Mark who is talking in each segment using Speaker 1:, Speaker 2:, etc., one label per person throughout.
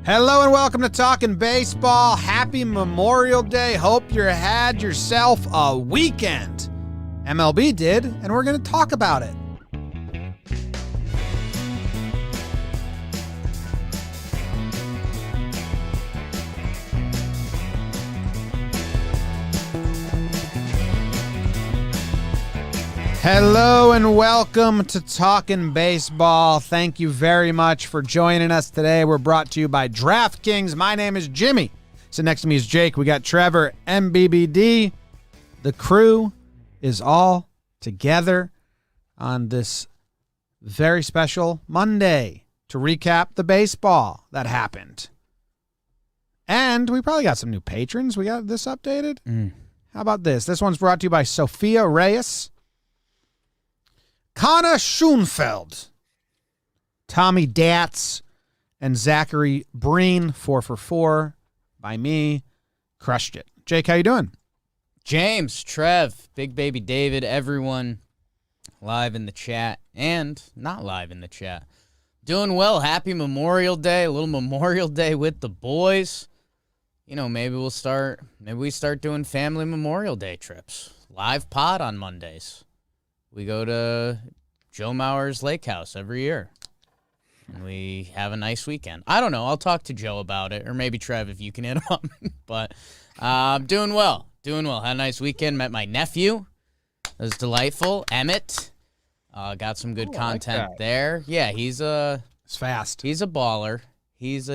Speaker 1: Hello and welcome to Talkin Baseball. Happy Memorial Day. Hope you had yourself a weekend. MLB did, and we're going to talk about it. Hello and welcome to Talkin Baseball. Thank you very much for joining us today. We're brought to you by DraftKings. My name is Jimmy. So next to me is Jake. We got Trevor, MBBD. The crew is all together on this very special Monday to recap the baseball that happened. And we probably got some new patrons. We got this updated. How about this? This one's brought to you by Sophia Reyes, Connor Schoenfeld, Tommy Datz, and Zachary Breen. 4 for 4 by me. Crushed it. Jake, how you doing?
Speaker 2: James, Trev, Big Baby David, everyone live in the chat and not live in the chat. Doing well. Happy Memorial Day. A little Memorial Day with the boys. You know, maybe we start doing family Memorial Day trips. Live pod on Mondays. We go to Joe Mauer's lake house every year, and we have a nice weekend. I don't know. I'll talk to Joe about it, or maybe Trev if you can hit him up. But I'm doing well. Had a nice weekend. Met my nephew. It was delightful. Emmett. Got some good content there. Yeah, he's
Speaker 1: fast.
Speaker 2: He's a baller. He's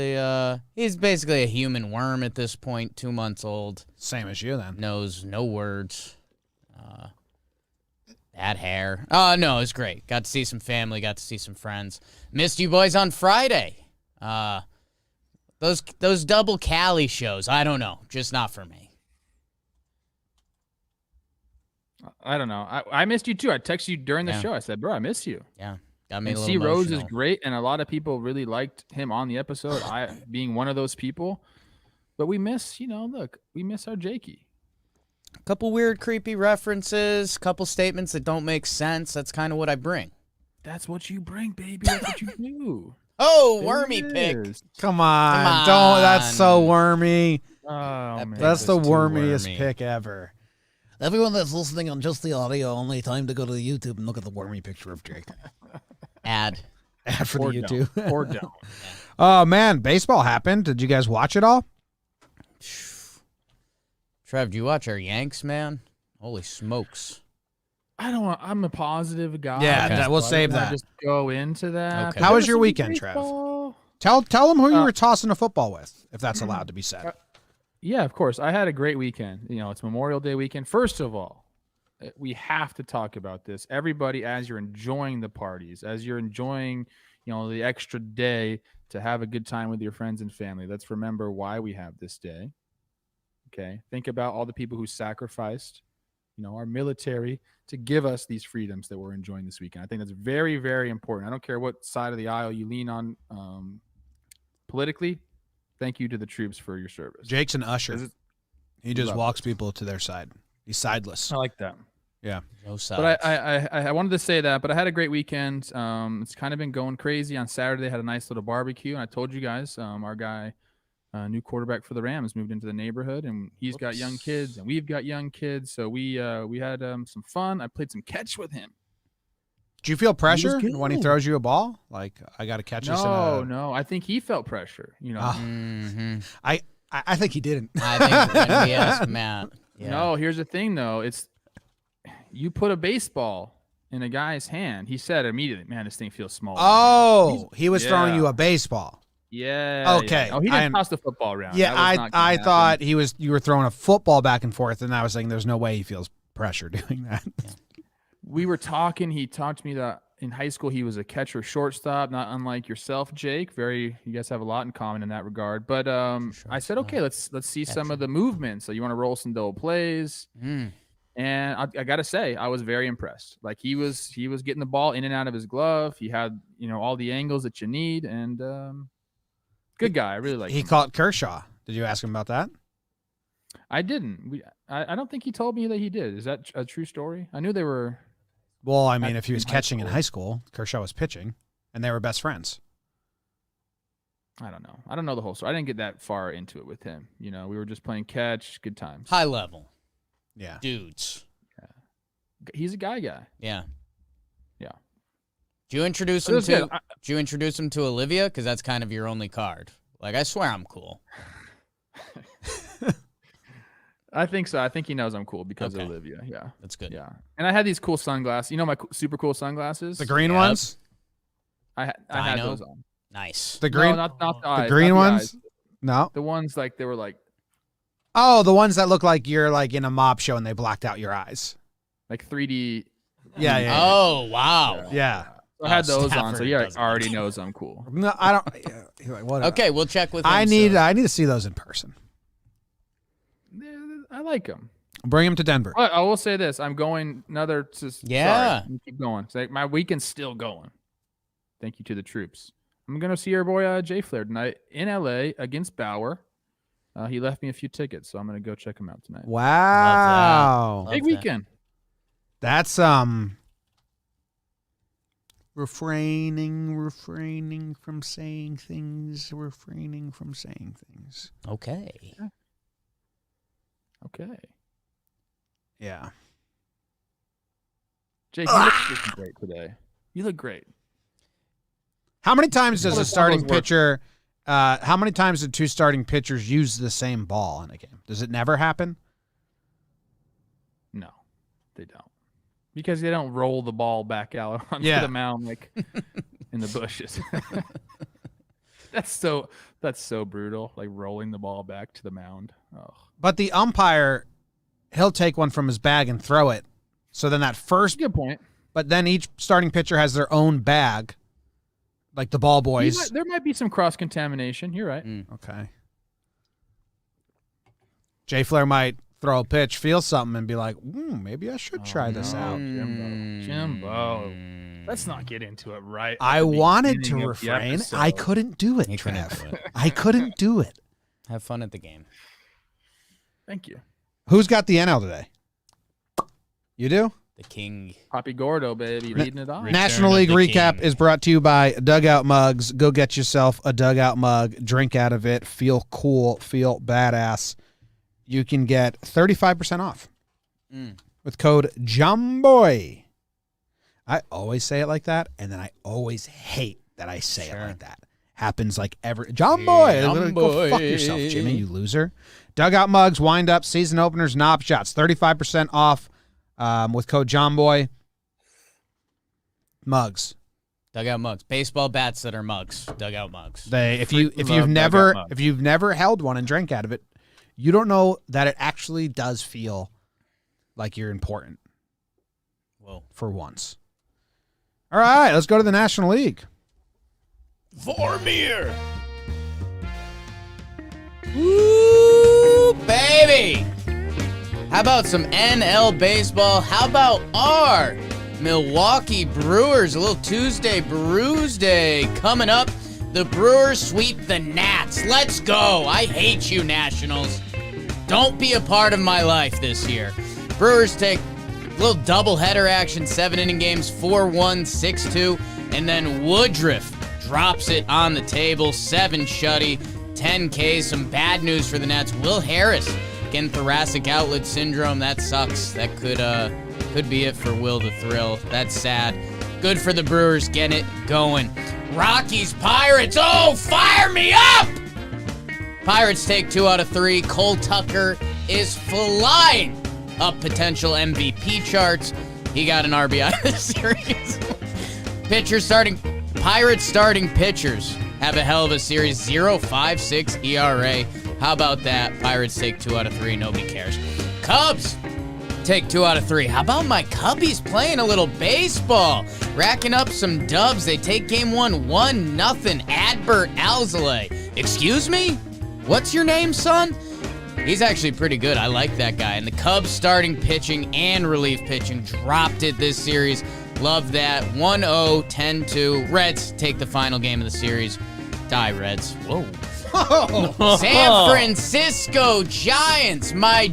Speaker 2: basically a human worm at this point, 2 months old.
Speaker 1: Same as you then.
Speaker 2: Knows no words. Bad hair. Oh, no, it was great. Got to see some family, got to see some friends. Missed you boys on Friday. Those double Cali shows, I don't know. Just not for me.
Speaker 3: I don't know. I missed you too. I texted you during the show. I said, bro, I miss you.
Speaker 2: Yeah. Got me
Speaker 3: and
Speaker 2: a
Speaker 3: C.
Speaker 2: little
Speaker 3: Rose
Speaker 2: emotional.
Speaker 3: is great, and a lot of people really liked him on the episode. I being one of those people. But we miss, we miss our Jakey.
Speaker 2: Couple weird, creepy references, couple statements that don't make sense. That's kind of what I bring.
Speaker 3: That's what you bring, baby. That's what you do.
Speaker 2: Oh, wormy pick.
Speaker 1: Come on. Don't. That's so wormy.
Speaker 3: Oh, man.
Speaker 1: That's the wormiest pick ever.
Speaker 4: Everyone that's listening on just the audio only, time to go to the YouTube and look at the wormy picture of Jake.
Speaker 2: Ad
Speaker 1: for
Speaker 3: or
Speaker 1: the YouTube.
Speaker 3: Don't. Or don't.
Speaker 1: Oh, man. Baseball happened. Did you guys watch it all?
Speaker 2: Trev, do you watch our Yanks, man? Holy smokes.
Speaker 3: I don't want. I'm a positive guy.
Speaker 1: Yeah, we'll save that.
Speaker 3: Just go into that.
Speaker 2: Okay.
Speaker 1: How was your weekend, Trev? Tell them who you were tossing a football with, if that's allowed to be said.
Speaker 3: Yeah, of course. I had a great weekend. It's Memorial Day weekend. First of all, we have to talk about this. Everybody, as you're enjoying the parties, as you're enjoying, the extra day to have a good time with your friends and family, let's remember why we have this day. Okay. Think about all the people who sacrificed, our military to give us these freedoms that we're enjoying this weekend. I think that's very, very important. I don't care what side of the aisle you lean on politically. Thank you to the troops for your service.
Speaker 1: Jake's an usher. He just walks people to their side. He's sideless.
Speaker 3: I like that.
Speaker 1: Yeah.
Speaker 2: No sides.
Speaker 3: But I wanted to say that, but I had a great weekend. It's kind of been going crazy. On Saturday, I had a nice little barbecue, and I told you guys, our guy, new quarterback for the Rams, moved into the neighborhood, and he's got young kids, and we've got young kids. So we had some fun. I played some catch with him.
Speaker 1: Do you feel pressure when he throws you a ball? Like, I got to catch this?
Speaker 3: No. I think he felt pressure.
Speaker 1: I think he didn't.
Speaker 2: I think when we asked Matt. Yeah.
Speaker 3: No, here's the thing, though. It's you put a baseball in a guy's hand. He said immediately, man, this thing feels small.
Speaker 1: Oh, he was throwing you a baseball.
Speaker 3: Yeah.
Speaker 1: Okay.
Speaker 3: Yeah. Oh, he didn't toss the football around.
Speaker 1: Yeah, I thought you were throwing a football back and forth, and I was saying there's no way he feels pressure doing that.
Speaker 2: Yeah.
Speaker 3: We were talking. He talked to me that in high school he was a catcher, shortstop, not unlike yourself, Jake. You guys have a lot in common in that regard. But I said, okay, let's see some of the movements. So you want to roll some double plays. And I got to say, I was very impressed. Like he was getting the ball in and out of his glove. He had, all the angles that you need. And good guy. I really like him.
Speaker 1: He caught Kershaw. Did you ask him about that?
Speaker 3: I didn't. I don't think he told me that he did. Is that a true story? I knew they were.
Speaker 1: Well, I mean, if he was catching in high school, Kershaw was pitching, and they were best friends.
Speaker 3: I don't know. I don't know the whole story. I didn't get that far into it with him. You know, we were just playing catch, good times.
Speaker 2: High level.
Speaker 1: Yeah.
Speaker 2: Dudes.
Speaker 3: He's a guy.
Speaker 2: Yeah.
Speaker 3: Yeah.
Speaker 2: Do you introduce him to Olivia? Because that's kind of your only card. Like, I swear I'm cool.
Speaker 3: I think so. I think he knows I'm cool because
Speaker 2: Okay.
Speaker 3: of Olivia. Yeah.
Speaker 2: That's good.
Speaker 3: Yeah. And I had these cool sunglasses. You know my super cool sunglasses?
Speaker 1: The green
Speaker 2: Yep.
Speaker 1: ones?
Speaker 3: I had
Speaker 2: Dino?
Speaker 3: those on.
Speaker 2: Nice.
Speaker 1: The green
Speaker 3: No, not the eyes.
Speaker 1: green
Speaker 3: not the
Speaker 1: ones?
Speaker 3: eyes.
Speaker 1: No.
Speaker 3: The ones like they were like
Speaker 1: Oh, the ones that look like you're like in a mob show and they blocked out your eyes.
Speaker 3: 3D.
Speaker 1: Yeah.
Speaker 2: Oh, wow.
Speaker 1: Yeah.
Speaker 3: I had those on,
Speaker 2: Stafford
Speaker 3: so
Speaker 2: doesn't.
Speaker 3: already knows I'm cool.
Speaker 1: No, I don't. You're like, whatever.
Speaker 2: Okay, we'll check with him.
Speaker 1: I need
Speaker 2: soon.
Speaker 1: to see those in person.
Speaker 3: I like them.
Speaker 1: Bring them to Denver.
Speaker 3: But I will say this: I'm going another.
Speaker 2: Yeah.
Speaker 3: Sorry, keep going. So my weekend's still going. Thank you to the troops. I'm gonna see our boy Jay Flair tonight in LA against Bauer. He left me a few tickets, so I'm gonna go check him out tonight.
Speaker 1: Wow.
Speaker 2: Love
Speaker 3: Big
Speaker 2: that.
Speaker 3: weekend.
Speaker 1: That's refraining from saying things.
Speaker 2: Okay.
Speaker 3: Okay.
Speaker 1: Yeah.
Speaker 3: Jake, you look freaking great today. You look great.
Speaker 1: How many times does
Speaker 3: One
Speaker 1: a
Speaker 3: of
Speaker 1: starting
Speaker 3: those work.
Speaker 1: pitcher? How many times do two starting pitchers use the same ball in a game? Does it never happen?
Speaker 3: No, they don't. Because they don't roll the ball back out onto
Speaker 1: Yeah.
Speaker 3: the mound like in the bushes. That's so brutal. Like rolling the ball back to the mound. Oh.
Speaker 1: But the umpire, he'll take one from his bag and throw it. So then that first,
Speaker 3: Good point.
Speaker 1: but then each starting pitcher has their own bag, like the ball boys.
Speaker 3: There might be some cross contamination. You're right.
Speaker 1: Okay. Jay Flair might throw a pitch, feel something, and be like, maybe I should try this out.
Speaker 3: Jimbo. Let's not get into it right.
Speaker 1: I
Speaker 3: at the
Speaker 1: wanted to
Speaker 3: beginning of the
Speaker 1: refrain.
Speaker 3: episode.
Speaker 1: I couldn't do it,
Speaker 2: You couldn't
Speaker 1: Trev.
Speaker 2: do it.
Speaker 1: I couldn't do it.
Speaker 2: Have fun at the game.
Speaker 3: Thank you.
Speaker 1: Who's got the NL today? You do?
Speaker 2: The king.
Speaker 3: Poppy Gordo, baby, reading it off.
Speaker 2: Return
Speaker 1: National
Speaker 2: of
Speaker 1: League
Speaker 2: the
Speaker 1: Recap
Speaker 2: King.
Speaker 1: is brought to you by Dugout Mugs. Go get yourself a Dugout mug. Drink out of it. Feel cool. Feel badass. You can get 35% off with code Jomboy. I always say it like that, and then I always hate that I say it like that. Happens like every Jomboy. Go fuck yourself, Jimmy, you loser. Dugout Mugs, wind up, season openers, knob shots, 35% off with code Jomboy. Mugs.
Speaker 2: Dugout mugs. Baseball bats that are mugs. Dugout mugs.
Speaker 1: If you've
Speaker 3: love
Speaker 1: never
Speaker 3: Dugout Mugs.
Speaker 1: if you've never held one and drank out of it, you don't know that it actually does feel like you're important
Speaker 2: Whoa.
Speaker 1: for once. All right, let's go to the National League.
Speaker 2: Vormir. Woo, baby. How about some NL baseball? How about our Milwaukee Brewers? A little Tuesday Brews Day coming up. The Brewers sweep the Nats. Let's go. I hate you, Nationals. Don't be a part of my life this year. Brewers take a little doubleheader action, 7-inning games, 4-1, 6-2, and then Woodruff drops it on the table, 7 shutty, 10 Ks. Some bad news for the Nats. Will Harris getting thoracic outlet syndrome. That sucks. That could be it for Will the Thrill. That's sad. Good for the Brewers. Get it going. Rockies, Pirates. Oh, fire me up! Pirates take 2 out of 3. Cole Tucker is flying up potential MVP charts. He got an RBI this series. Pirates starting pitchers have a hell of a series. 0.56 ERA. How about that? Pirates take 2 out of 3. Nobody cares. Cubs take 2 out of 3. How about my Cubbies playing a little baseball? Racking up some dubs. They take game 1, 1-0. Adbert Alzolay. Excuse me? What's your name, son? He's actually pretty good. I like that guy. And the Cubs starting pitching and relief pitching dropped it this series. Love that. 1-0, 10-2. Reds take the final game of the series. Die, Reds. Whoa. San Francisco Giants, my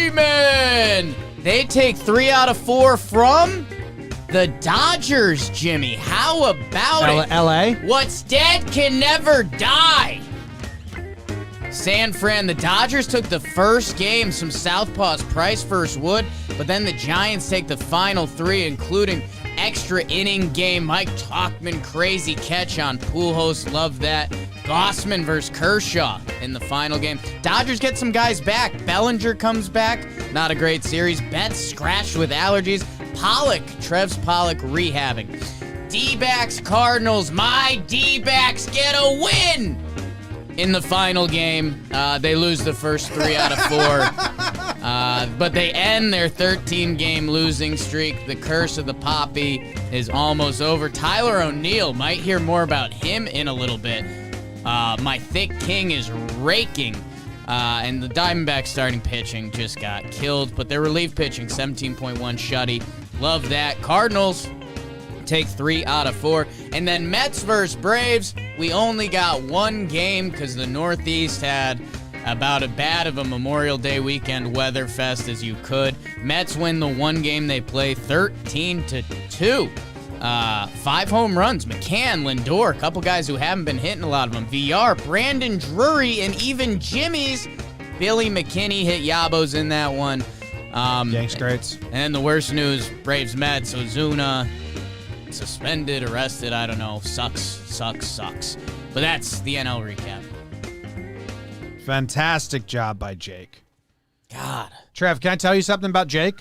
Speaker 2: G-men. They take 3 out of 4 from The Dodgers, Jimmy. How about it?
Speaker 1: LA?
Speaker 2: What's dead can never die. San Fran, the Dodgers took the first game. Some southpaws, Price versus Wood, but then the Giants take the final 3, including extra inning game. Mike Tauchman, crazy catch on Pujols. Love that. Gossman versus Kershaw in the final game. Dodgers get some guys back. Bellinger comes back. Not a great series. Betts scratched with allergies. Trev's Pollock rehabbing. D-backs, Cardinals. My D-backs get a win in the final game. They lose the first 3 out of 4. But they end their 13-game losing streak. The curse of the Poppy is almost over. Tyler O'Neill, might hear more about him in a little bit. My Thick King is raking. And the Diamondbacks starting pitching just got killed. But their relief pitching, 17.1 shutty. Love that. Cardinals take 3 out of 4. And then Mets versus Braves, we only got one game because the Northeast had about as bad of a Memorial Day weekend weather fest as you could. Mets win the one game they play 13-2. 5 home runs. McCann, Lindor, a couple guys who haven't been hitting a lot of them. VR, Brandon Drury, and even Jimmy's Billy McKinney hit Yabos in that one.
Speaker 1: Yanks greats.
Speaker 2: And the worst news, Braves Mets, Ozuna suspended, arrested, I don't know. Sucks. But that's the NL recap.
Speaker 1: Fantastic job by Jake.
Speaker 2: God.
Speaker 1: Trev, can I tell you something about Jake?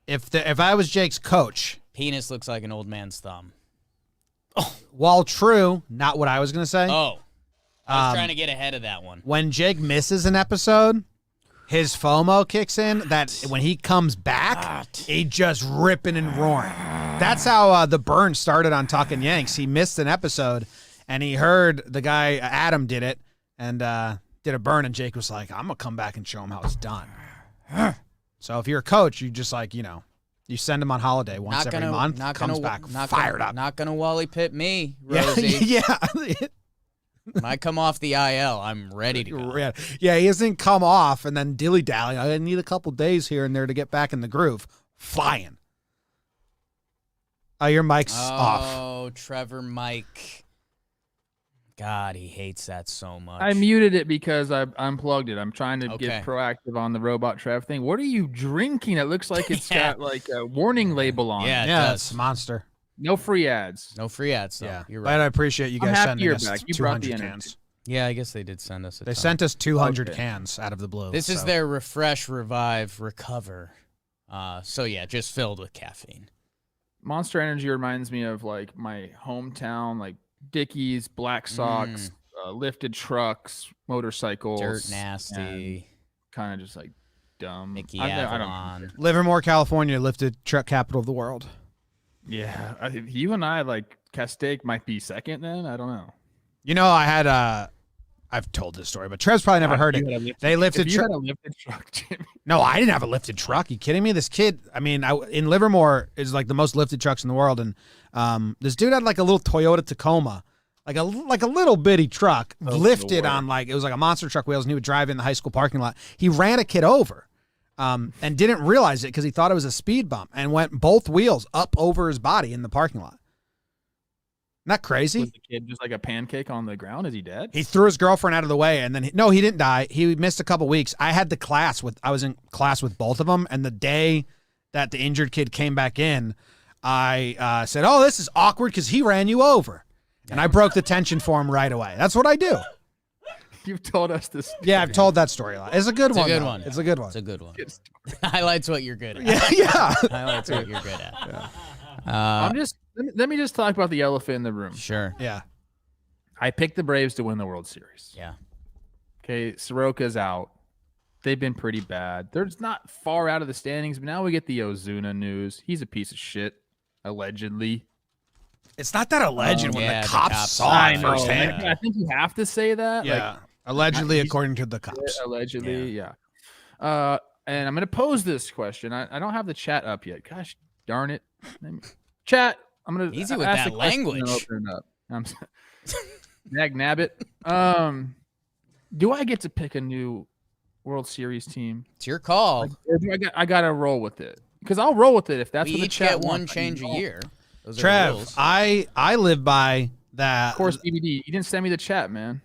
Speaker 1: If I was Jake's coach,
Speaker 2: Penis looks like an old man's thumb.
Speaker 1: while true, not what I was going to say.
Speaker 2: Oh. I was trying to get ahead of that one.
Speaker 1: When Jake misses an episode, his FOMO kicks in. That when he comes back, he just ripping and roaring. That's how the burn started on Talkin' Yanks. He missed an episode, and he heard the guy Adam did it and did a burn, and Jake was like, "I'm gonna come back and show him how it's done." So if you're a coach, you just you send him on holiday once every month. Comes back fired up.
Speaker 2: Not gonna Wally Pitt me, Rosie.
Speaker 1: Yeah.
Speaker 2: When I come off the IL, I'm ready to go.
Speaker 1: Yeah, he doesn't come off and then dilly-dally. I need a couple days here and there to get back in the groove. Flying. Oh, your mic's off.
Speaker 2: Oh, Trevor Mike. God, he hates that so much.
Speaker 3: I muted it because I unplugged it. I'm trying to
Speaker 2: Okay.
Speaker 3: get proactive on the Robot Trev thing. What are you drinking? It looks like it's got like a warning label on
Speaker 2: Yeah,
Speaker 3: it.
Speaker 2: it
Speaker 1: Yeah,
Speaker 2: does.
Speaker 1: it's a monster.
Speaker 3: No free ads.
Speaker 2: No free ads, though.
Speaker 1: Yeah,
Speaker 2: You're
Speaker 1: but
Speaker 2: right.
Speaker 1: I appreciate you
Speaker 3: I'm
Speaker 1: guys
Speaker 3: happy
Speaker 1: sending
Speaker 3: you're
Speaker 1: us
Speaker 3: back. You brought the
Speaker 1: 200
Speaker 3: energy.
Speaker 1: cans.
Speaker 2: Yeah, I guess they did send us a
Speaker 1: They
Speaker 2: ton.
Speaker 1: sent us 200
Speaker 3: Okay.
Speaker 1: cans out of the blue.
Speaker 2: This is
Speaker 1: so.
Speaker 2: their refresh, revive, recover. So yeah, just filled with caffeine.
Speaker 3: Monster Energy reminds me of like my hometown, like Dickies, Black Sox, lifted trucks, motorcycles,
Speaker 2: Dirt nasty.
Speaker 3: kind of just like dumb.
Speaker 2: Mickey
Speaker 3: I
Speaker 2: Avalon.
Speaker 3: don't.
Speaker 1: Livermore, California, lifted truck capital of the world.
Speaker 3: Yeah, you and I like Castaic might be second. Then I don't know.
Speaker 1: You know, I had I've told this story, but Trev's probably never heard it. They lifted
Speaker 3: If you
Speaker 1: truck.
Speaker 3: had a lifted truck, Jimmy.
Speaker 1: No, I didn't have a lifted truck. You kidding me? This kid, I mean, in Livermore is like the most lifted trucks in the world, and this dude had like a little Toyota Tacoma, like a little bitty truck, lifted on it was like a monster truck wheels, and he would drive in the high school parking lot. He ran a kid over, and didn't realize it because he thought it was a speed bump, and went both wheels up over his body in the parking lot. Isn't that crazy?
Speaker 3: Was the kid just like a pancake on the ground? Is he dead?
Speaker 1: He threw his girlfriend out of the way, and then he didn't die. He missed a couple weeks. I was in class with both of them, and the day that the injured kid came back in, I said, "Oh, this is awkward because he ran you over," and I broke the tension for him right away. That's what I do.
Speaker 3: You've told us this.
Speaker 1: Yeah, I've told that story a lot. It's a good one.
Speaker 2: It's a good
Speaker 1: though.
Speaker 2: one.
Speaker 1: It's a good one.
Speaker 2: It's a good one.
Speaker 3: Good story.
Speaker 2: Highlights what you're good at.
Speaker 1: Yeah.
Speaker 2: Highlights what you're good at.
Speaker 3: Let me just talk about the elephant in the room.
Speaker 2: Sure.
Speaker 1: Yeah.
Speaker 3: I picked the Braves to win the World Series.
Speaker 2: Yeah.
Speaker 3: Okay, Soroka's out. They've been pretty bad. They're just not far out of the standings, but now we get the Ozuna news. He's a piece of shit, allegedly.
Speaker 1: It's not that alleged when
Speaker 2: yeah,
Speaker 1: the
Speaker 2: the
Speaker 1: cops
Speaker 2: cops
Speaker 1: saw
Speaker 2: saw
Speaker 1: it
Speaker 2: it.
Speaker 1: firsthand.
Speaker 3: I think you have to say that.
Speaker 1: Yeah. Allegedly, according to the cops.
Speaker 3: Allegedly, yeah. And I'm going to pose this question. I don't have the chat up yet. Gosh darn it. Chat, I'm going to
Speaker 2: Easy with
Speaker 3: ask
Speaker 2: that
Speaker 3: the question and
Speaker 2: language.
Speaker 3: open it up. Nabbit. Do I get to pick a new World Series team?
Speaker 2: It's your call.
Speaker 3: Or do I got to roll with it? because I'll roll with it if that's
Speaker 2: We
Speaker 3: what the
Speaker 2: each
Speaker 3: chat
Speaker 2: get one
Speaker 3: wants.
Speaker 2: change a year. Those are
Speaker 1: Trev,
Speaker 2: rules.
Speaker 1: I live by that.
Speaker 3: Of course, BBD. You didn't send me the chat, man.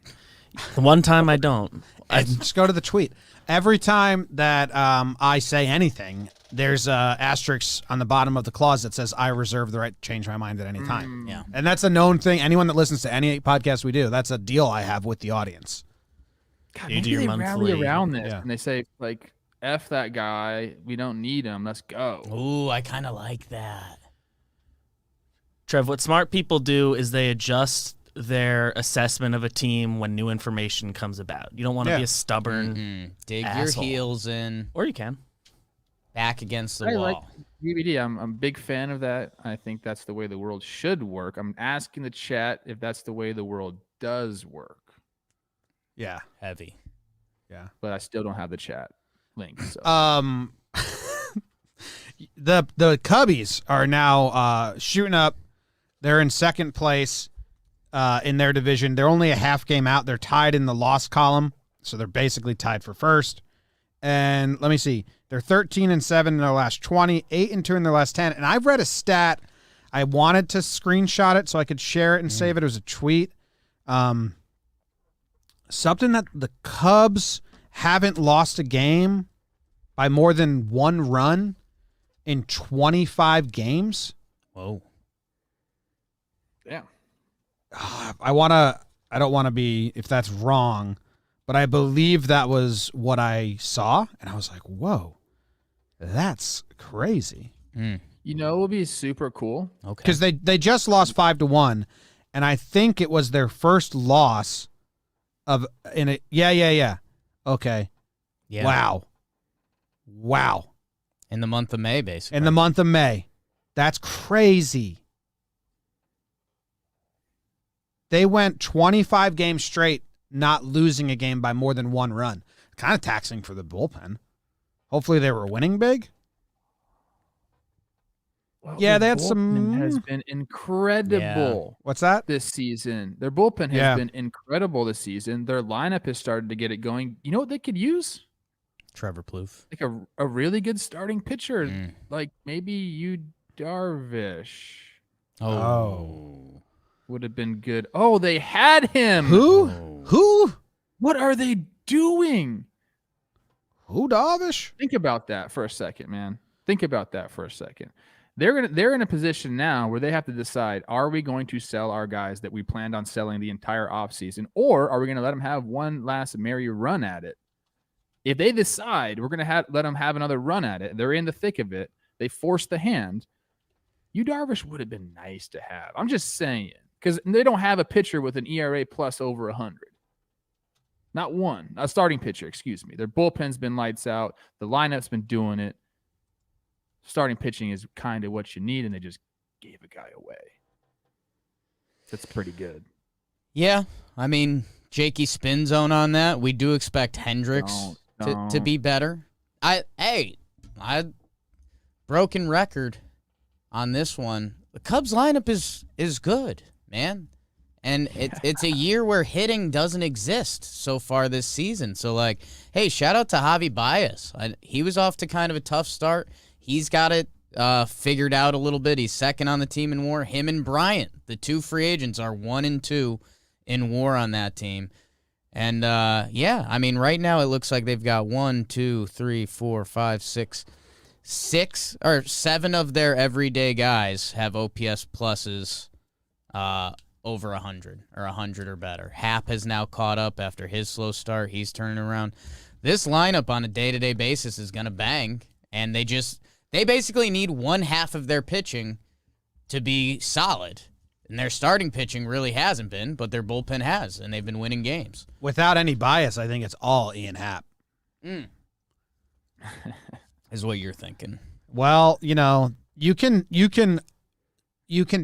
Speaker 5: The one time I don't.
Speaker 1: Just go to the tweet. Every time that I say anything, there's asterisks on the bottom of the clause that says I reserve the right to change my mind at any time.
Speaker 2: Yeah.
Speaker 1: And that's a known thing. Anyone that listens to any podcast we do, that's a deal I have with the audience.
Speaker 3: God,
Speaker 5: You do
Speaker 3: maybe
Speaker 5: your
Speaker 3: they
Speaker 5: monthly-
Speaker 3: rally around this
Speaker 1: Yeah.
Speaker 3: and they say like, "F that guy. We don't need him. Let's go."
Speaker 2: Ooh, I kind of like that.
Speaker 5: Trev, what smart people do is they adjust their assessment of a team when new information comes about. You don't want to
Speaker 1: Yeah.
Speaker 5: be a stubborn,
Speaker 2: Dig
Speaker 5: Asshole.
Speaker 2: your heels in,
Speaker 5: or you can.
Speaker 2: back against the
Speaker 3: I
Speaker 2: wall.
Speaker 3: like BBD. I'm a big fan of that. I think that's the way the world should work. I'm asking the chat if that's the way the world does work,
Speaker 1: Yeah.
Speaker 2: Heavy.
Speaker 1: Yeah.
Speaker 3: but I still don't have the chat link. So.
Speaker 1: The Cubbies are now shooting up. They're in second place in their division. They're only a half game out. They're tied in the loss column, so they're basically tied for first. And let me see. They're 13-7 in their last 20, 8-2 in their last 10. And I've read a stat. I wanted to screenshot it so I could share it and save it. It was a tweet. Something that the Cubs haven't lost a game by more than one run in 25 games.
Speaker 2: Whoa.
Speaker 3: Yeah.
Speaker 1: I don't want to be, if that's wrong, but I believe that was what I saw. And I was like, whoa, that's crazy.
Speaker 3: You know, it would be super cool.
Speaker 2: Okay.
Speaker 1: Because they just lost 5-1. And I think it was their first loss of in it. Yeah. Okay.
Speaker 2: Yeah.
Speaker 1: Wow.
Speaker 2: In the month of May, basically.
Speaker 1: In the month of May. That's crazy. They went 25 games straight not losing a game by more than one run. Kind of taxing for the bullpen. Hopefully they were winning big.
Speaker 3: Well,
Speaker 1: Yeah,
Speaker 3: their
Speaker 1: they had some-
Speaker 3: bullpen has been incredible
Speaker 1: What's that?
Speaker 3: this season. Their bullpen has
Speaker 1: Yeah.
Speaker 3: been incredible this season. Their lineup has started to get it going. You know what they could use?
Speaker 2: Trevor Plouffe.
Speaker 3: Like a really good starting pitcher,
Speaker 2: Mm.
Speaker 3: like maybe you Darvish
Speaker 2: Oh.
Speaker 3: would have been good. Oh, they had him.
Speaker 1: Who?
Speaker 2: Oh.
Speaker 1: Who?
Speaker 3: What are they doing?
Speaker 1: Who, Darvish?
Speaker 3: Think about that for a second, man. Think about that for a second. They're in a position now where they have to decide, are we going to sell our guys that we planned on selling the entire offseason, or are we going to let them have one last merry run at it? If they decide we're going to let them have another run at it, they're in the thick of it, they force the hand, you Darvish would have been nice to have. I'm just saying, because they don't have a pitcher with an ERA plus over 100. Not one. A starting pitcher, excuse me. Their bullpen's been lights out. The lineup's been doing it. Starting pitching is kind of what you need, and they just gave a guy away. That's pretty good.
Speaker 2: Yeah. I mean, Jakey spin zone on that. We do expect Hendricks to be better. I broken record on this one. The Cubs lineup is good, man. And it's a year where hitting doesn't exist so far this season. So, like, hey, shout out to Javi Baez. He was off to kind of a tough start. He's got it figured out a little bit. He's second on the team in WAR. Him and Bryant, the two free agents, are 1 and 2 in WAR on that team. And, yeah, I mean, right now it looks like they've got 7 of their everyday guys have OPS pluses over 100 or 100 or better. Happ has now caught up after his slow start. He's turning around. This lineup on a day-to-day basis is going to bang, and they basically need one half of their pitching to be solid. And their starting pitching really hasn't been, but their bullpen has, and they've been winning games.
Speaker 1: Without any bias, I think it's all Ian Happ.
Speaker 2: Is what you're thinking.
Speaker 1: Well, you know, you can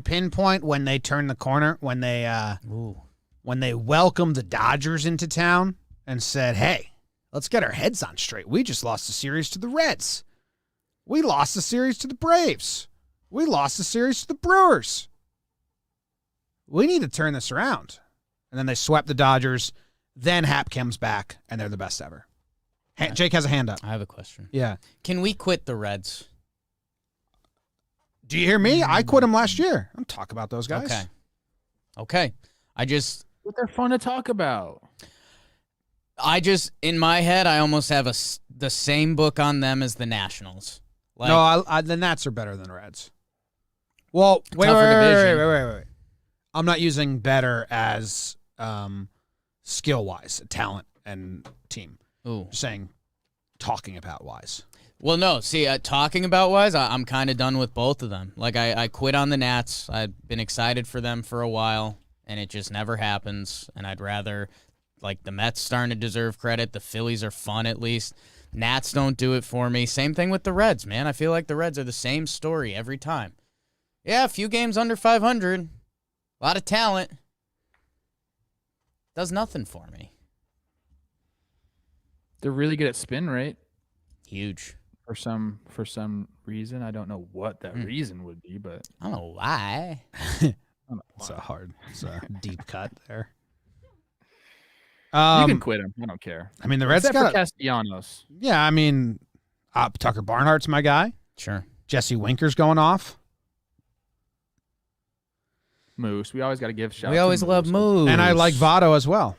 Speaker 1: pinpoint when they turn the corner, when they welcomed the Dodgers into town and said, "Hey, let's get our heads on straight. We just lost the series to the Reds. We lost the series to the Braves. We lost the series to the Brewers. We need to turn this around." And then they swept the Dodgers. Then Happ comes back, and they're the best ever. Jake has a hand up.
Speaker 2: I have a question.
Speaker 1: Yeah.
Speaker 2: Can we quit the Reds?
Speaker 1: Do you hear me? I quit them last year. I'm talking about those guys.
Speaker 2: Okay.
Speaker 3: But they're fun to talk about.
Speaker 2: In my head, I almost have the same book on them as the Nationals. Like,
Speaker 1: No, the Nats are better than the Reds. Well, wait. I'm not using better as skill-wise, talent and team.
Speaker 2: Ooh.
Speaker 1: Just saying, talking about wise.
Speaker 2: Well, no. See, talking about wise, I'm kind of done with both of them. Like, I quit on the Nats. I've been excited for them for a while, and it just never happens. And I'd rather, like, the Mets starting to deserve credit. The Phillies are fun, at least. Nats don't do it for me. Same thing with the Reds, man. I feel like the Reds are the same story every time. Yeah, a few games under 500. A lot of talent. Does nothing for me.
Speaker 3: They're really good at spin rate.
Speaker 2: Huge.
Speaker 3: For some reason. I don't know what that reason would be, but
Speaker 2: I don't know why.
Speaker 1: It's a deep cut there.
Speaker 3: you can quit him. I don't care.
Speaker 1: I mean, the Reds
Speaker 3: Except
Speaker 1: got
Speaker 3: for Castellanos.
Speaker 1: Yeah, I mean, Tucker Barnhart's my guy.
Speaker 2: Sure.
Speaker 1: Jesse Winker's going off.
Speaker 3: Moose. We always got to give shout.
Speaker 2: We always love Moose.
Speaker 1: And I like Votto as well.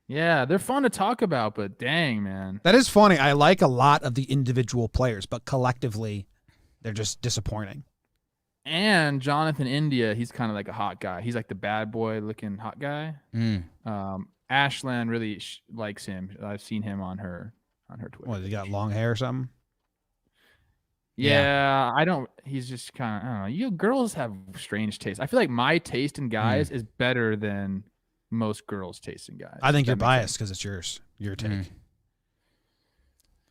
Speaker 3: Yeah, they're fun to talk about, but dang, man.
Speaker 1: That is funny. I like a lot of the individual players, but collectively, they're just disappointing.
Speaker 3: And Jonathan India, he's kind of like a hot guy. He's like the bad boy looking hot guy. Ashland really likes him. I've seen him on her Twitter.
Speaker 1: What, he got long hair or something?
Speaker 3: Yeah, I don't. He's just kind of. I don't know. You girls have strange taste. I feel like my taste in guys is better than most girls' taste in guys.
Speaker 1: I think you're biased because it's your take.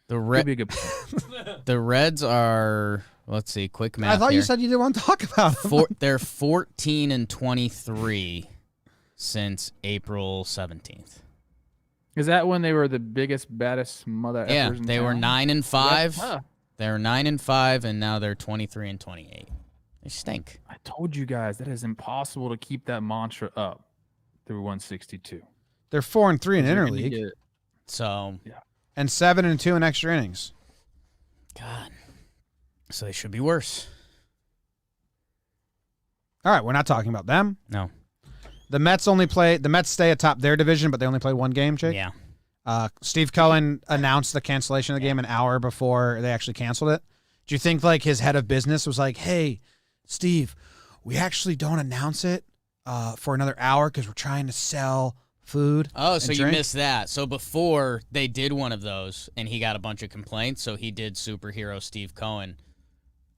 Speaker 3: Could be a good point.
Speaker 2: The Reds are. Let's see. Quick math.
Speaker 1: I thought
Speaker 2: here.
Speaker 1: you said you didn't want to talk about them.
Speaker 2: They're 14-23 since April 17th.
Speaker 3: Is that when they were the biggest, baddest mother?
Speaker 2: Yeah,
Speaker 3: effers in
Speaker 2: they were
Speaker 3: town?
Speaker 2: 9-5.
Speaker 3: Huh.
Speaker 2: They were 9-5, and now they're 23-28. They stink.
Speaker 3: I told you guys that is impossible to keep that mantra up through 162.
Speaker 1: They're 4-3 in interleague
Speaker 2: So,
Speaker 1: and 7-2 in extra innings.
Speaker 2: God. So they should be worse.
Speaker 1: All right, we're not talking about them.
Speaker 2: No.
Speaker 1: The Mets stay atop their division, but they only play one game, Jake.
Speaker 2: Yeah.
Speaker 1: Steve Cohen announced the cancellation of the game an hour before they actually canceled it. Do you think like his head of business was like, "Hey, Steve, we actually don't announce it for another hour because we're trying to sell food"?
Speaker 2: Oh, so
Speaker 1: and
Speaker 2: you
Speaker 1: drink?
Speaker 2: missed that. So before they did one of those, and he got a bunch of complaints, so he did superhero Steve Cohen.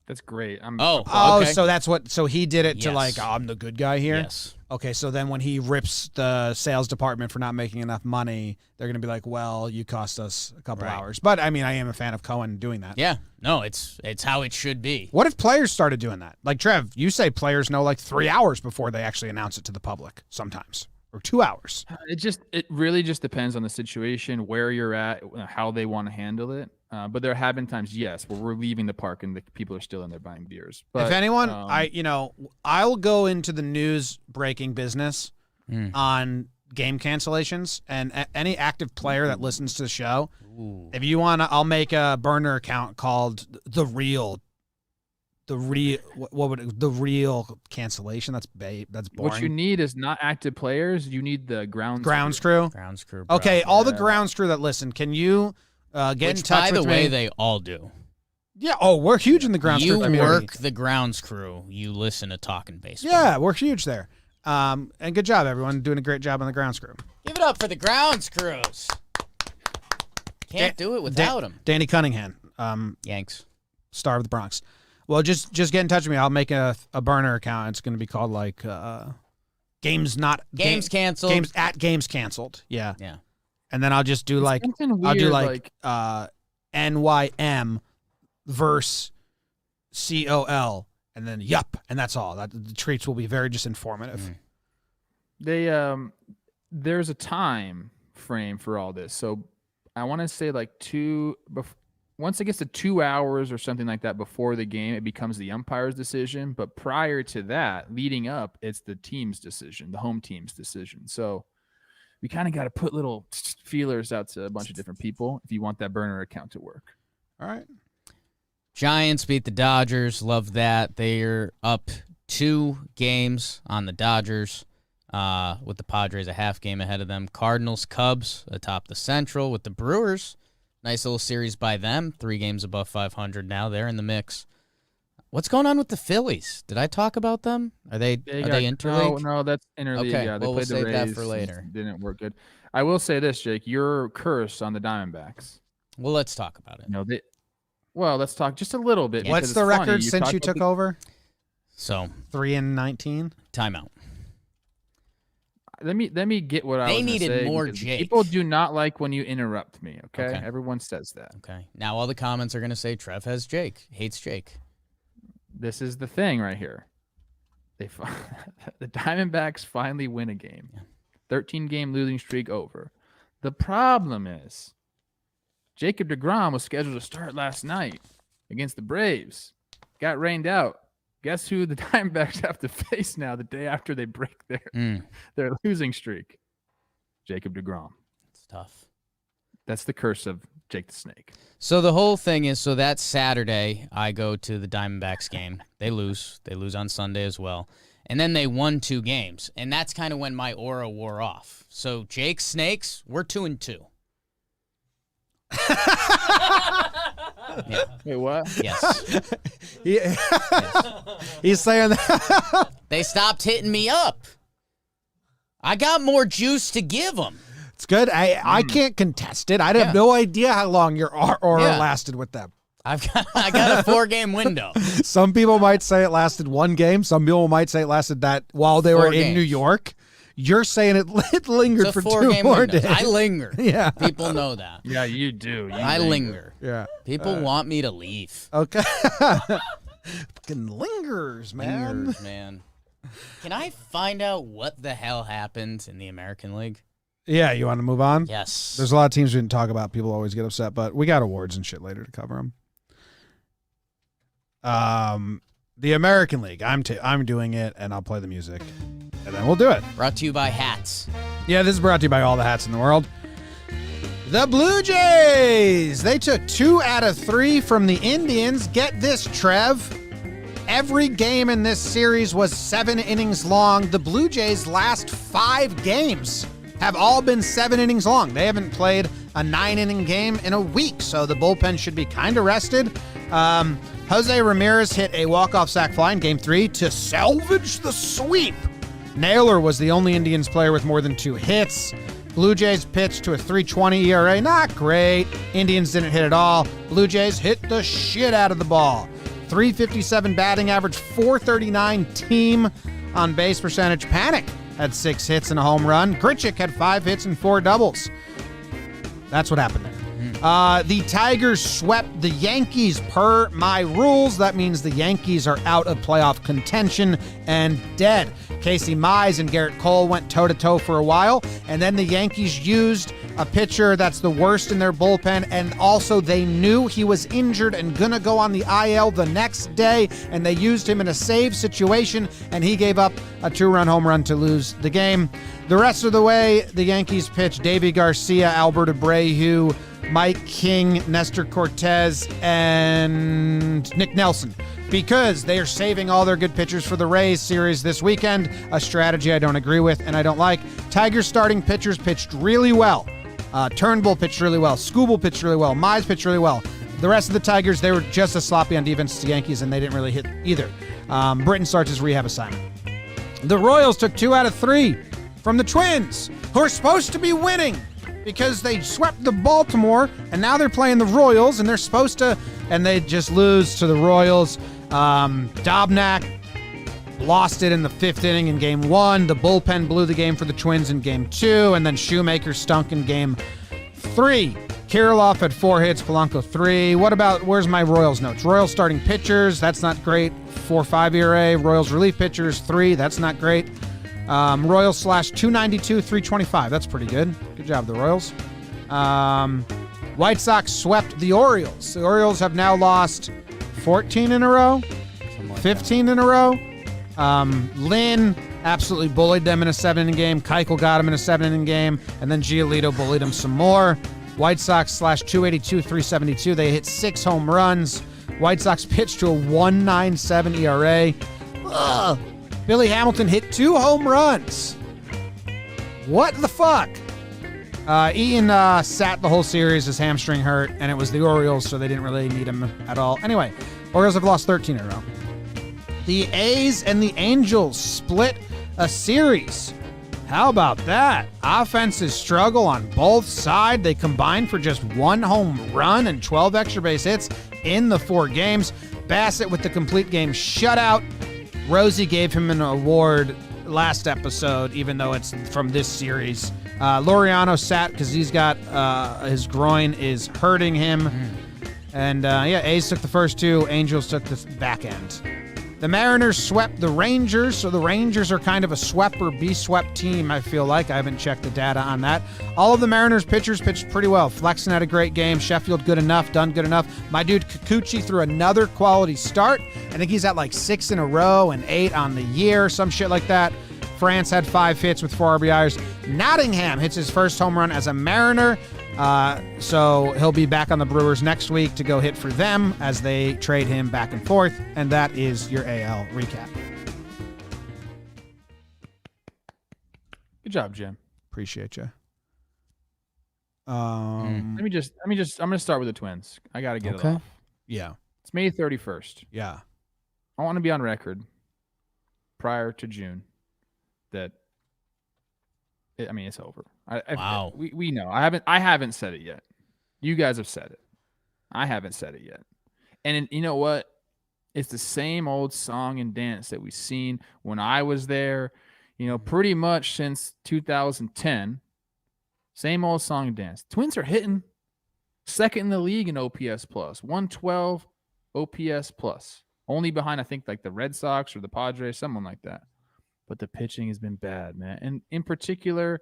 Speaker 3: That's great.
Speaker 1: Oh,
Speaker 2: okay.
Speaker 1: so that's what. So he did it to
Speaker 2: Yes.
Speaker 1: like, I'm the good guy here.
Speaker 2: Yes.
Speaker 1: Okay, so then when he rips the sales department for not making enough money, they're gonna be like, well, you cost us a couple
Speaker 2: Right.
Speaker 1: hours. But I mean, I am a fan of Cohen doing that.
Speaker 2: Yeah. No, it's how it should be.
Speaker 1: What if players started doing that? Like Trev, you say players know like 3 hours before they actually announce it to the public sometimes, or 2 hours.
Speaker 3: It really just depends on the situation, where you're at, how they want to handle it. But there have been times, yes, where we're leaving the park and the people are still in there buying beers. But
Speaker 1: if anyone, I'll go into the news breaking business on game cancellations, and any active player that listens to the show, if you want to, I'll make a burner account called the real cancellation. That's boring.
Speaker 3: what you need is not active players. You need the grounds
Speaker 1: crew.
Speaker 2: Grounds crew. Bro.
Speaker 1: Okay, all the grounds crew that listen, can you get in touch
Speaker 2: by the
Speaker 1: with
Speaker 2: way,
Speaker 1: me?
Speaker 2: they all do.
Speaker 1: Yeah. Oh, we're huge in the grounds
Speaker 2: You
Speaker 1: crew community.
Speaker 2: work the grounds crew. You listen to Talkin Baseball.
Speaker 1: Yeah, we're huge there. And good job, everyone. Doing a great job on the grounds crew.
Speaker 2: Give it up for the grounds crews. Can't do it without them.
Speaker 1: Danny Cunningham,
Speaker 2: Yanks.
Speaker 1: star of the Bronx. Well, just get in touch with me. I'll make a burner account. It's going to be called like games
Speaker 2: Canceled.
Speaker 1: Games canceled. Yeah.
Speaker 2: Yeah.
Speaker 1: And then I'll just do like I'll do like NYM verse COL and then yup, and that's all. That the treats will be very just informative.
Speaker 3: There's a time frame for all this. So I want to say like once it gets to 2 hours or something like that before the game, it becomes the umpire's decision. But prior to that, leading up, it's the team's decision, the home team's decision. So we kind of got to put little feelers out to a bunch of different people if you want that burner account to work.
Speaker 1: All right.
Speaker 2: Giants beat the Dodgers. Love that. They're up 2 games on the Dodgers, with the Padres a half game ahead of them. Cardinals, Cubs atop the Central with the Brewers. Nice little series by them. 3 games above 500 now. They're in the mix. What's going on with the Phillies? Did I talk about them? Are they interleague?
Speaker 3: No, that's interleague.
Speaker 2: Okay,
Speaker 3: Yeah, they
Speaker 2: we'll
Speaker 3: played
Speaker 2: save
Speaker 3: the
Speaker 2: that
Speaker 3: Rays.
Speaker 2: for later.
Speaker 3: Didn't work good. I will say this, Jake. You're cursed on the Diamondbacks.
Speaker 2: Well, let's talk about it.
Speaker 3: Let's talk just a little bit.
Speaker 1: What's
Speaker 3: because
Speaker 1: the
Speaker 3: it's
Speaker 1: record
Speaker 3: funny.
Speaker 1: since you took over?
Speaker 2: So
Speaker 1: 3-19.
Speaker 2: timeout.
Speaker 3: Let me get what I was
Speaker 2: They
Speaker 3: gonna
Speaker 2: needed
Speaker 3: say,
Speaker 2: more
Speaker 3: because
Speaker 2: Jake.
Speaker 3: People do not like when you interrupt me. Okay,
Speaker 2: Okay.
Speaker 3: everyone says that.
Speaker 2: Okay. Now all the comments are going to say Trev has Jake. Hates Jake.
Speaker 3: This is the thing right here. The Diamondbacks finally win a game. 13-game losing streak over. The problem is Jacob deGrom was scheduled to start last night against the Braves. Got rained out. Guess who the Diamondbacks have to face now the day after they break their losing streak? Jacob deGrom.
Speaker 2: It's tough.
Speaker 3: That's the curse of Jake the Snake.
Speaker 2: So the whole thing is, so that Saturday, I go to the Diamondbacks game. They lose. They lose on Sunday as well. And then they won 2 games. And that's kind of when my aura wore off. So Jake Snakes, we're 2-2. Yeah.
Speaker 3: Wait, what?
Speaker 2: Yes.
Speaker 1: He's saying that.
Speaker 2: They stopped hitting me up. I got more juice to give them.
Speaker 1: It's good. I can't contest it. I have
Speaker 2: Yeah.
Speaker 1: no idea how long your aura
Speaker 2: Yeah.
Speaker 1: lasted with them.
Speaker 2: I got a 4-game window.
Speaker 1: Some people might say it lasted 1 game. Some people might say it lasted that while they
Speaker 2: 4
Speaker 1: were in
Speaker 2: games.
Speaker 1: New York. You're saying it lingered
Speaker 2: It's a
Speaker 1: for 2
Speaker 2: 4-game
Speaker 1: more
Speaker 2: window.
Speaker 1: days.
Speaker 2: I linger.
Speaker 1: Yeah.
Speaker 2: People know that.
Speaker 3: Yeah, you do.
Speaker 2: I linger.
Speaker 1: Yeah.
Speaker 2: People want me to leave.
Speaker 1: Okay. Fucking lingers, man.
Speaker 2: Lingers, man. Can I find out what the hell happened in the American League?
Speaker 1: Yeah, you want to move on?
Speaker 2: Yes.
Speaker 1: There's a lot of teams we didn't talk about. People always get upset, but we got awards and shit later to cover them. The American League. I'm doing it, and I'll play the music, and then we'll do it.
Speaker 2: Brought to you by hats.
Speaker 1: Yeah, this is brought to you by all the hats in the world. The Blue Jays. They took 2 out of 3 from the Indians. Get this, Trev. Every game in this series was 7 innings long. The Blue Jays' last 5 games have all been 7 innings long. They haven't played a 9-inning game in a week, so the bullpen should be kind of rested. Jose Ramirez hit a walk-off sac fly in Game 3 to salvage the sweep. Naylor was the only Indians player with more than 2 hits. Blue Jays pitched to a 3.20 ERA. Not great. Indians didn't hit at all. Blue Jays hit the shit out of the ball. 357 batting average, 439 team on base percentage. Panic had 6 hits and a home run. Grichuk had 5 hits and 4 doubles. That's what happened there. The Tigers swept the Yankees per my rules. That means the Yankees are out of playoff contention and dead. Casey Mize and Garrett Cole went toe-to-toe for a while, and then the Yankees used a pitcher that's the worst in their bullpen, and also they knew he was injured and gonna go on the IL the next day, and they used him in a save situation, and he gave up a 2-run home run to lose the game. The rest of the way, the Yankees pitched Davy Garcia, Albert Abreu, Mike King, Nestor Cortez, and Nick Nelson, because they are saving all their good pitchers for the Rays series this weekend, a strategy I don't agree with and I don't like. Tigers starting pitchers pitched really well. Turnbull pitched really well. Skubal pitched really well. Mize pitched really well. The rest of the Tigers, they were just as sloppy on defense as the Yankees, and they didn't really hit either. Britton starts his rehab assignment. The Royals took 2 out of 3 from the Twins, who are supposed to be winning, because they swept the Baltimore, and now they're playing the Royals, and they're supposed to, and they just lose to the Royals. Dobnak lost it in the 5th inning in Game 1. The bullpen blew the game for the Twins in Game 2, and then Shoemaker stunk in Game 3. Kirilloff had 4 hits, Polanco 3. Where's my Royals notes? Royals starting pitchers, that's not great. 4.5 ERA. Royals relief pitchers, 3. That's not great. Royals slash 292, 325. That's pretty good. Good job, the Royals. White Sox swept the Orioles. The Orioles have now lost 14 in a row, 15 in a row. Lynn absolutely bullied them in a 7-inning game. Keuchel got him in a 7-inning game, and then Giolito bullied him some more. White Sox slash 282, 372. They hit 6 home runs. White Sox pitched to a 1.97 ERA. Ugh. Billy Hamilton hit 2 home runs. What the fuck? Eaton sat the whole series. His hamstring hurt, and it was the Orioles, so they didn't really need him at all. Anyway, Orioles have lost 13 in a row. The A's and the Angels split a series. How about that? Offenses struggle on both sides. They combined for just 1 home run and 12 extra base hits in the 4 games. Bassett with the complete game shutout. Rosie gave him an award last episode, even though it's from this series. Laureano sat because he's got his groin is hurting him. And A's took the first 2. Angels took the back end. The Mariners swept the Rangers, so the Rangers are kind of a swept or be-swept team, I feel like. I haven't checked the data on that. All of the Mariners pitchers pitched pretty well. Flexen had a great game. Sheffield good enough. Dunn good enough. My dude Kikuchi threw another quality start. I think he's at like 6 in a row and 8 on the year, some shit like that. France had 5 hits with 4 RBIs. Nottingham hits his first home run as a Mariner. So he'll be back on the Brewers next week to go hit for them as they trade him back and forth. And that is your AL recap.
Speaker 3: Good job, Jim.
Speaker 1: Appreciate you.
Speaker 3: I'm going to start with the Twins. I got to get it off.
Speaker 1: Yeah.
Speaker 3: It's May 31st.
Speaker 1: Yeah.
Speaker 3: I want to be on record prior to June that it's over.
Speaker 2: Wow.
Speaker 3: We know. I haven't said it yet. You guys have said it. I haven't said it yet. And you know what? It's the same old song and dance that we've seen when I was there, pretty much since 2010. Same old song and dance. Twins are hitting second in the league in OPS plus, 112 OPS plus. Only behind, I think, like the Red Sox or the Padres, someone like that. But the pitching has been bad, man. And in particular,